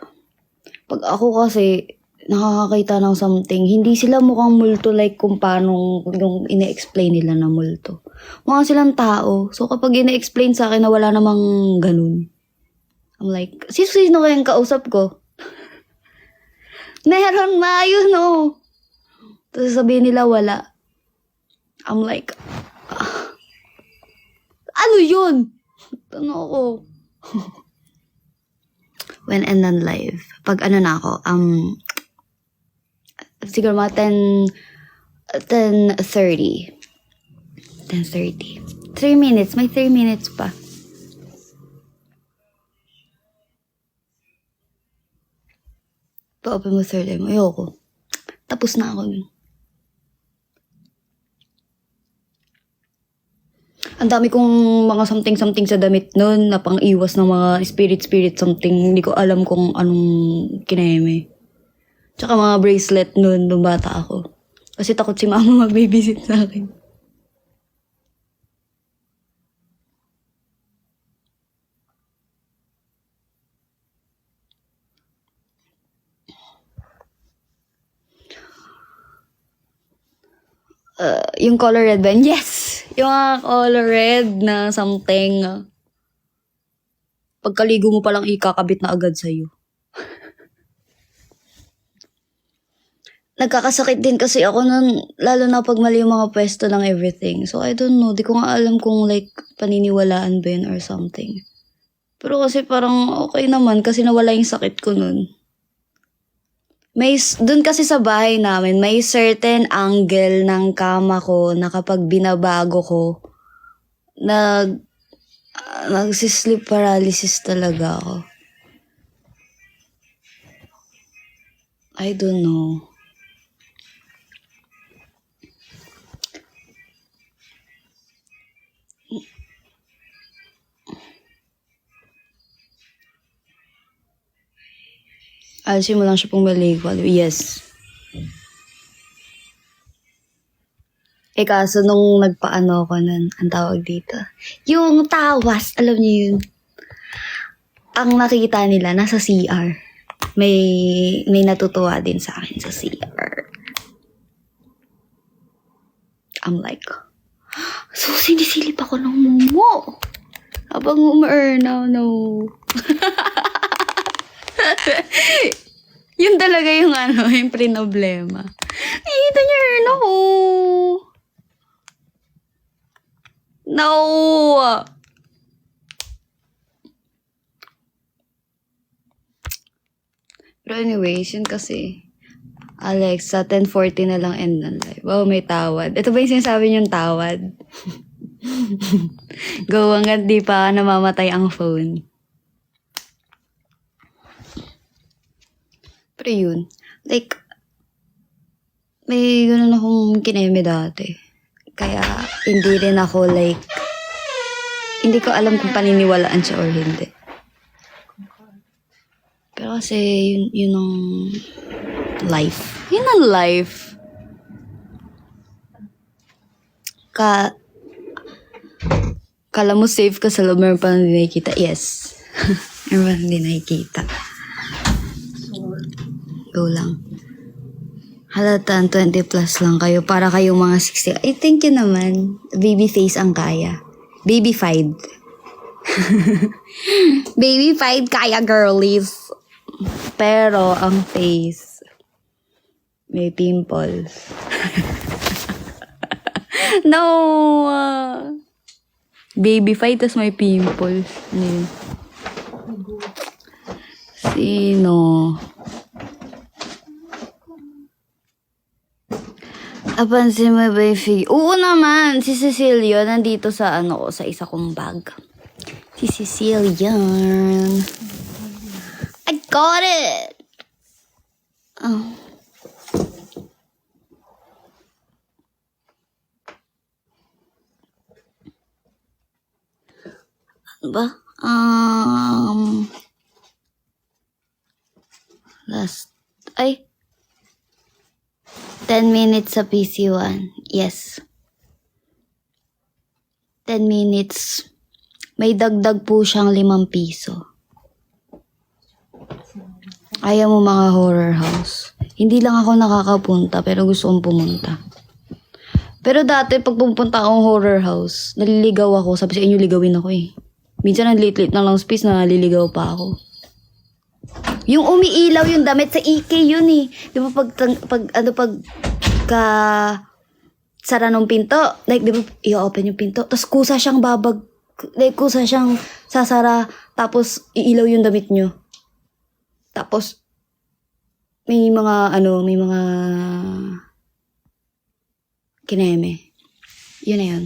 Pag ako kasi, nakakakita ng something, hindi sila mukhang multo like kung paano yung ine-explain nila na multo. Mukha silang tao. So kapag ine-explain sa akin na wala namang ganun, I'm like, sino kayang kausap ko? Meron na, yun oh. Tapos sabihin nila wala. I'm like, ano yun? Ano ako? When and then live. Pag ano na ako, siguro mga 10:30. 10:30. 3 minutes. May 3 minutes pa. Pa-open mo third eye mo. Ayoko. Tapos na ako dun. Ang dami kong mga something-something sa damit nun na pang-iwas ng mga spirit something. Hindi ko alam kung anong kineme. Tsaka mga bracelet nun nung bata ako. Kasi takot si mama mag-babysit sa akin. Yung color red ba? Yes! Yung color red na something. Pagkaligo mo palang ikakabit na agad sa'yo. Nagkakasakit din kasi ako nun, lalo na pag mali yung mga pwesto ng everything. So, I don't know. Di ko nga alam kung like, paniniwalaan ba yun or something. Pero kasi parang okay naman kasi nawala yung sakit ko nun. Dun kasi sa bahay namin, may certain angle ng kama ko na kapag binabago ko, nagsisleep paralysis talaga ako. I don't know. Alisin mo lang siya pong maligo. Yes. Kaso nung nagpaano ko nun, ang tawag dito. Yung tawas, alam niyo yun. Ang nakita nila, nasa CR. May natutuwa din sa akin sa CR. I'm like, so sinisilip ako ng mumo. Habang umu-earn, no. Yun talaga yung yung problema. Nakikita niyo earn ako. No! Pero anyways, yun kasi. Alexa, 10:40 na lang end ng live. Wow, may tawad. Ito ba yung sinasabi niyong tawad? Go, hanggang di pa namamatay ang phone. Pero yun, like, may ganun akong kineme dati. Kaya hindi rin ako like, hindi ko alam kung paniniwalaan siya or hindi. Pero kasi yun ang life. Yun ang life. Kala mo safe ka sa loob, meron pa hindi nakikita. Yes. Meron pa hindi nakikita. Go lang. Halata, 20 plus lang kayo. Para kayong mga 60. I think yun naman. Baby face ang kaya. Baby-fied. Baby-fied kaya, girlies. Pero, ang face, may pimples. No! Baby-fied, tas may pimples. Ano yun? Sino? Napansin mo ba yung figure? Oo naman, si Cecilia nandito sa sa isa kong bag. Si Cecilia. I got it! Oh. Ano ba? Last, 10 minutes sa PC1. Yes. 10 minutes. May dagdag po siyang 5 piso. Ayaw mo mga horror house. Hindi lang ako nakakapunta pero gusto kong pumunta. Pero dati pag pumunta akong horror house, naliligaw ako. Sabi sa inyo, ligawin ako eh. Minsan ang late-late na lang space na naliligaw pa ako. Yung umiilaw yung damit sa EK yun eh. Di ba pag sara ng pinto, like di ba i-open yung pinto, tapos kusa siyang kusa siyang sasara, tapos iilaw yung damit nyo. Tapos may mga kineme. Yun na yun.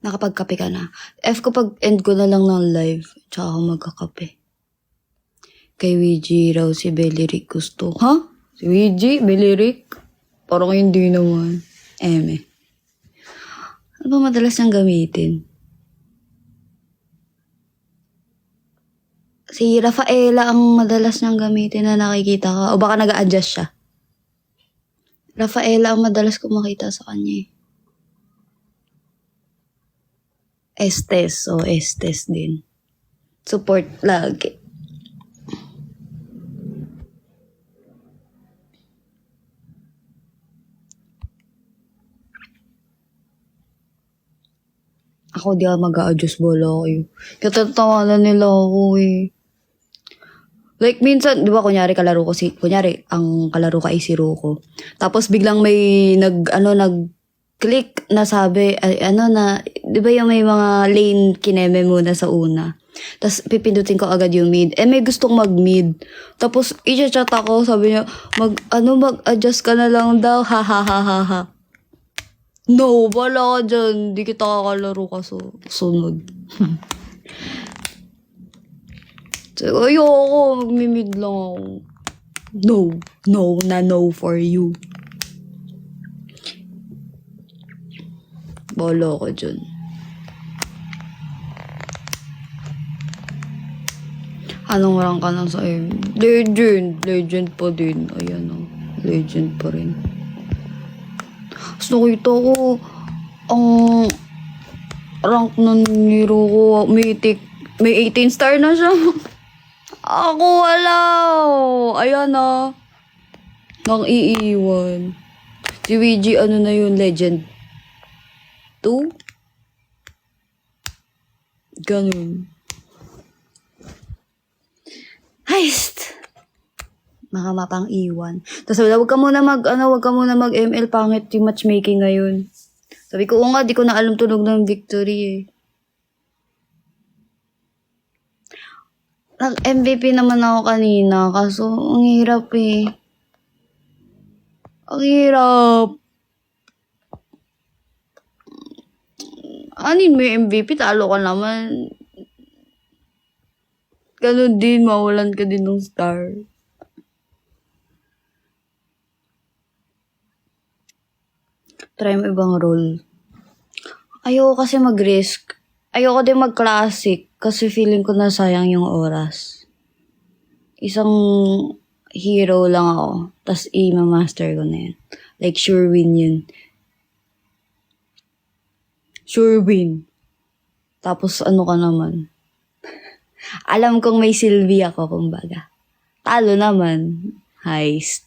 Nakapagkape ka na. F ko pag end ko na lang ng live, tsaka ako magkakape. Kay Ouija raw si Bellyrick gusto. Ha? Si Ouija? Bellyrick? Parang hindi naman. Eme. Ano ba madalas niyang gamitin? Si Rafaela ang madalas niyang gamitin na nakikita ka. O baka nag-a-adjust siya. Rafaela ang madalas ko makita sa kanya eh. Estes. O, Estes din. Support lagi. Ako di ako mag-a-adjust bola kayo. Katatawanan nila ako eh. Like minsan, di ba kunyari ang kalaro ka ay si Ruko. Tapos biglang may nag-click na sabi, di ba yung may mga lane kineme muna sa una. Tapos pipindutin ko agad yung mid. May gustong mag-mid. Tapos i-chat ako, sabi niya, mag-adjust ka na lang daw, ha ha ha ha ha. No, wala ka dyan. Di kita kakalaro ka sunod. So, ayoko, magmimid lang ako. No for you. Bala ka dyan. Anong rank ka lang sa Legend pa din. Ayan o. Legend pa rin. Tapos nakita ko, ang rank ng hero ko, mythic. May 18 star na siya. Ako wala. Ayan na. Nang iiwan. Si Ouija, ano na yun, Legend 2? Ganun. Heist! Nakamapang iwan. Tapos wag ka muna mag-ML, pangit yung matchmaking ngayon. Sabi ko, nga, di ko na alam tunog ng victory eh. Nag-MVP naman ako kanina, kaso ang hirap eh. Ang hirap. Anin mo yung MVP, talo ka naman. Ganun din, mawalan ka din ng star. Try mo ibang role. Ayoko kasi mag-risk. Ayoko din mag-classic kasi feeling ko na sayang yung oras. Isang hero lang ako, tas i-master ko na yun. Like, sure win yun. Sure win. Tapos ano ka naman. Alam kong may silbi ako, kumbaga. Talo naman. Heist.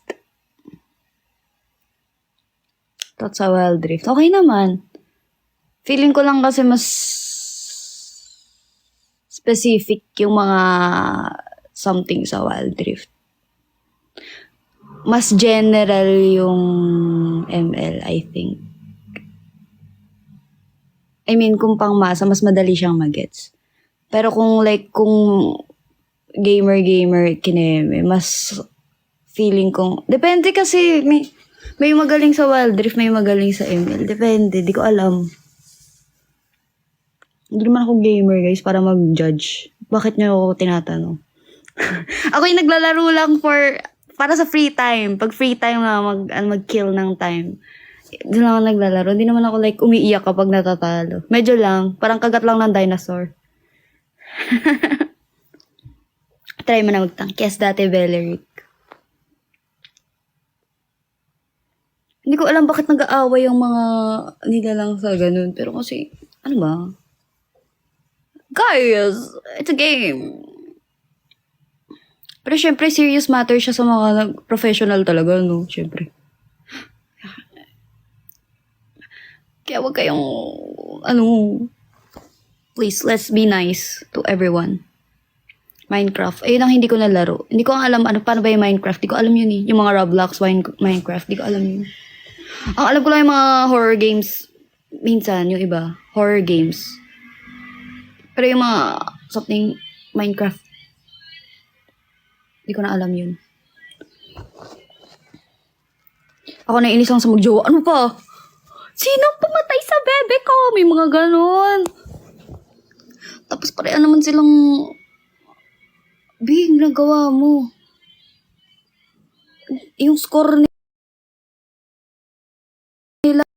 Tapos sa Wild Rift. Okay naman. Feeling ko lang kasi mas specific yung mga something sa Wild Rift. Mas general yung ML, I think. I mean, kung pang masa, mas madali siyang magets. Pero kung gamer kineme, mas feeling kong, depende kasi, may magaling sa Wild Rift, may magaling sa ML. Depende, di ko alam. Hindi naman ako gamer, guys, para mag-judge. Bakit niyo ako tinatanong? Ako yung naglalaro lang para sa free time. Pag free time na mag-kill ng time. Doon lang ako naglalaro. Hindi naman ako umiiyak kapag natatalo. Medyo lang. Parang kagat lang ng dinosaur. Try mo na magtangkes dati, Beleric. Hindi ko alam bakit nag-aaway yung mga nilalang sa ganun. Pero kasi, ano ba? Guys, it's a game. Pero syempre, serious matter siya sa mga professional talaga, no? Syempre. Kaya wag kayong, please, let's be nice to everyone. Minecraft. Ayun ang hindi ko nalaro. Hindi ko alam paano ba yung Minecraft. Di ko alam yun eh. Yung mga Roblox, Minecraft. Di ko alam yun. Ang alam ko lang yung mga horror games. Minsan, yung iba. Horror games. Pero yung mga something Minecraft. Di ko na alam yun. Ako nainis lang sa magjowa. Ano pa? Sinong pumatay sa bebe ko? May mga ganon. Tapos pareha naman silang Bing, nagawa mo. Yung score nila.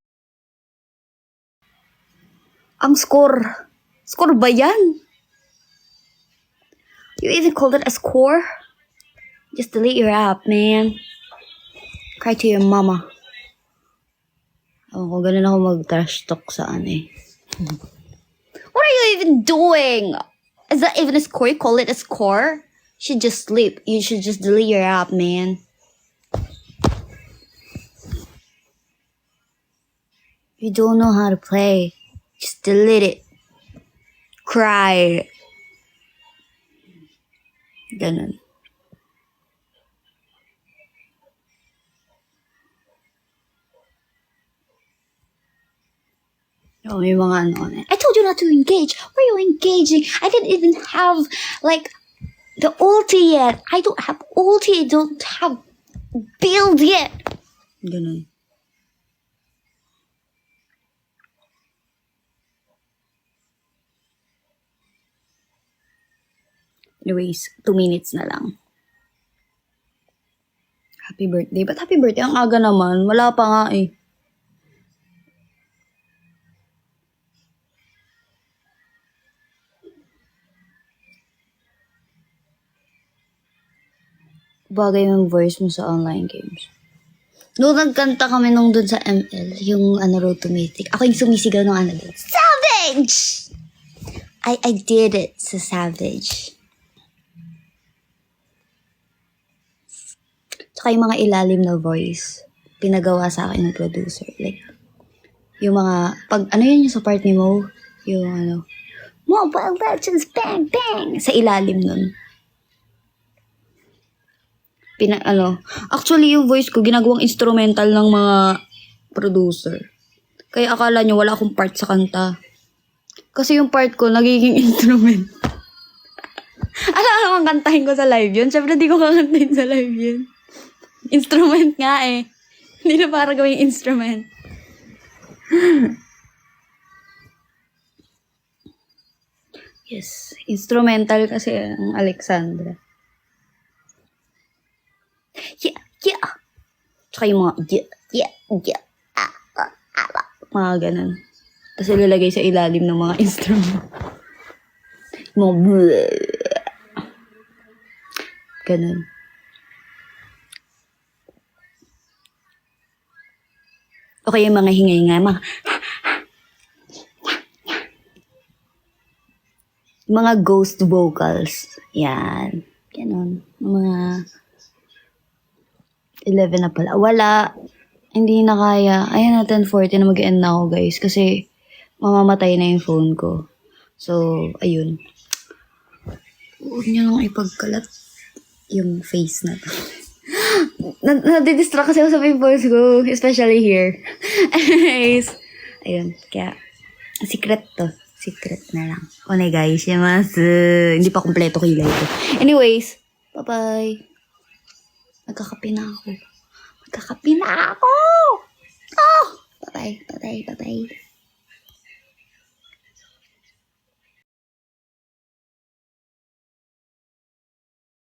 Ang score. Score ba yan? You even called it a score? Just delete your app, man. Cry to your mama. Oh, kung ganun ako mag-trash talk saan eh. What are you even doing? Is that even a score? You call it a score? You should just sleep. You should just delete your app, man. You don't know how to play. Just delete it. Cry. Ganun. Oh, may mga ano. I told you not to engage. Why are you engaging? I didn't even have, the ulti yet. I don't have ulti. I don't have build yet. Ganun. Anyways, 2 minutes na lang. Happy birthday. Ba't happy birthday? Ang aga naman. Wala pa nga eh. Bagay yung voice mo sa online games. Noong nagkanta kami nung dun sa ML, yung Road to Mythic, ako yung sumisigaw ng dun. Savage! I did it sa Savage. Tsaka yung mga ilalim na voice, pinagawa sa akin ng producer. Like, yung mga, yun yung sa part ni Mo? Yung Mobile Legends, bang, bang! Sa ilalim nun. Actually yung voice ko ginagawang instrumental ng mga producer. Kaya akala nyo wala akong part sa kanta. Kasi yung part ko nagiging instrument. Ano kantahin ko sa live yun? Siyempre di ko kakantahin sa live yun. Instrument nga eh. Hindi na para gawing instrument. Yes, instrumental kasi ang Alexandra. Yeah. Tsaka yung mga, yeah. Mga ganun. Tapos ilalagay sa ilalim ng mga instrument. Mga bleh. Ganun. Okay, yung mga hingay-hingay, mga ghost vocals. Yan. Ganun. Mga 11 na pala. Wala. Hindi na kaya. Ayan na, 10:40 na mag-end na ako, guys. Kasi, mamamatay na yung phone ko. So, ayun. Huwag niyo lang ipagkalat yung face na to. Nadidistract kasi ako sa pimples ko. Especially here. Anyways. Ayun. Kaya, secret to. Secret na lang. Onegaishimasu. Hindi pa kompleto kilay ko. Anyways. Bye-bye. Magkakape na ako. Oh! Bye-bye. Bye-bye. Bye-bye.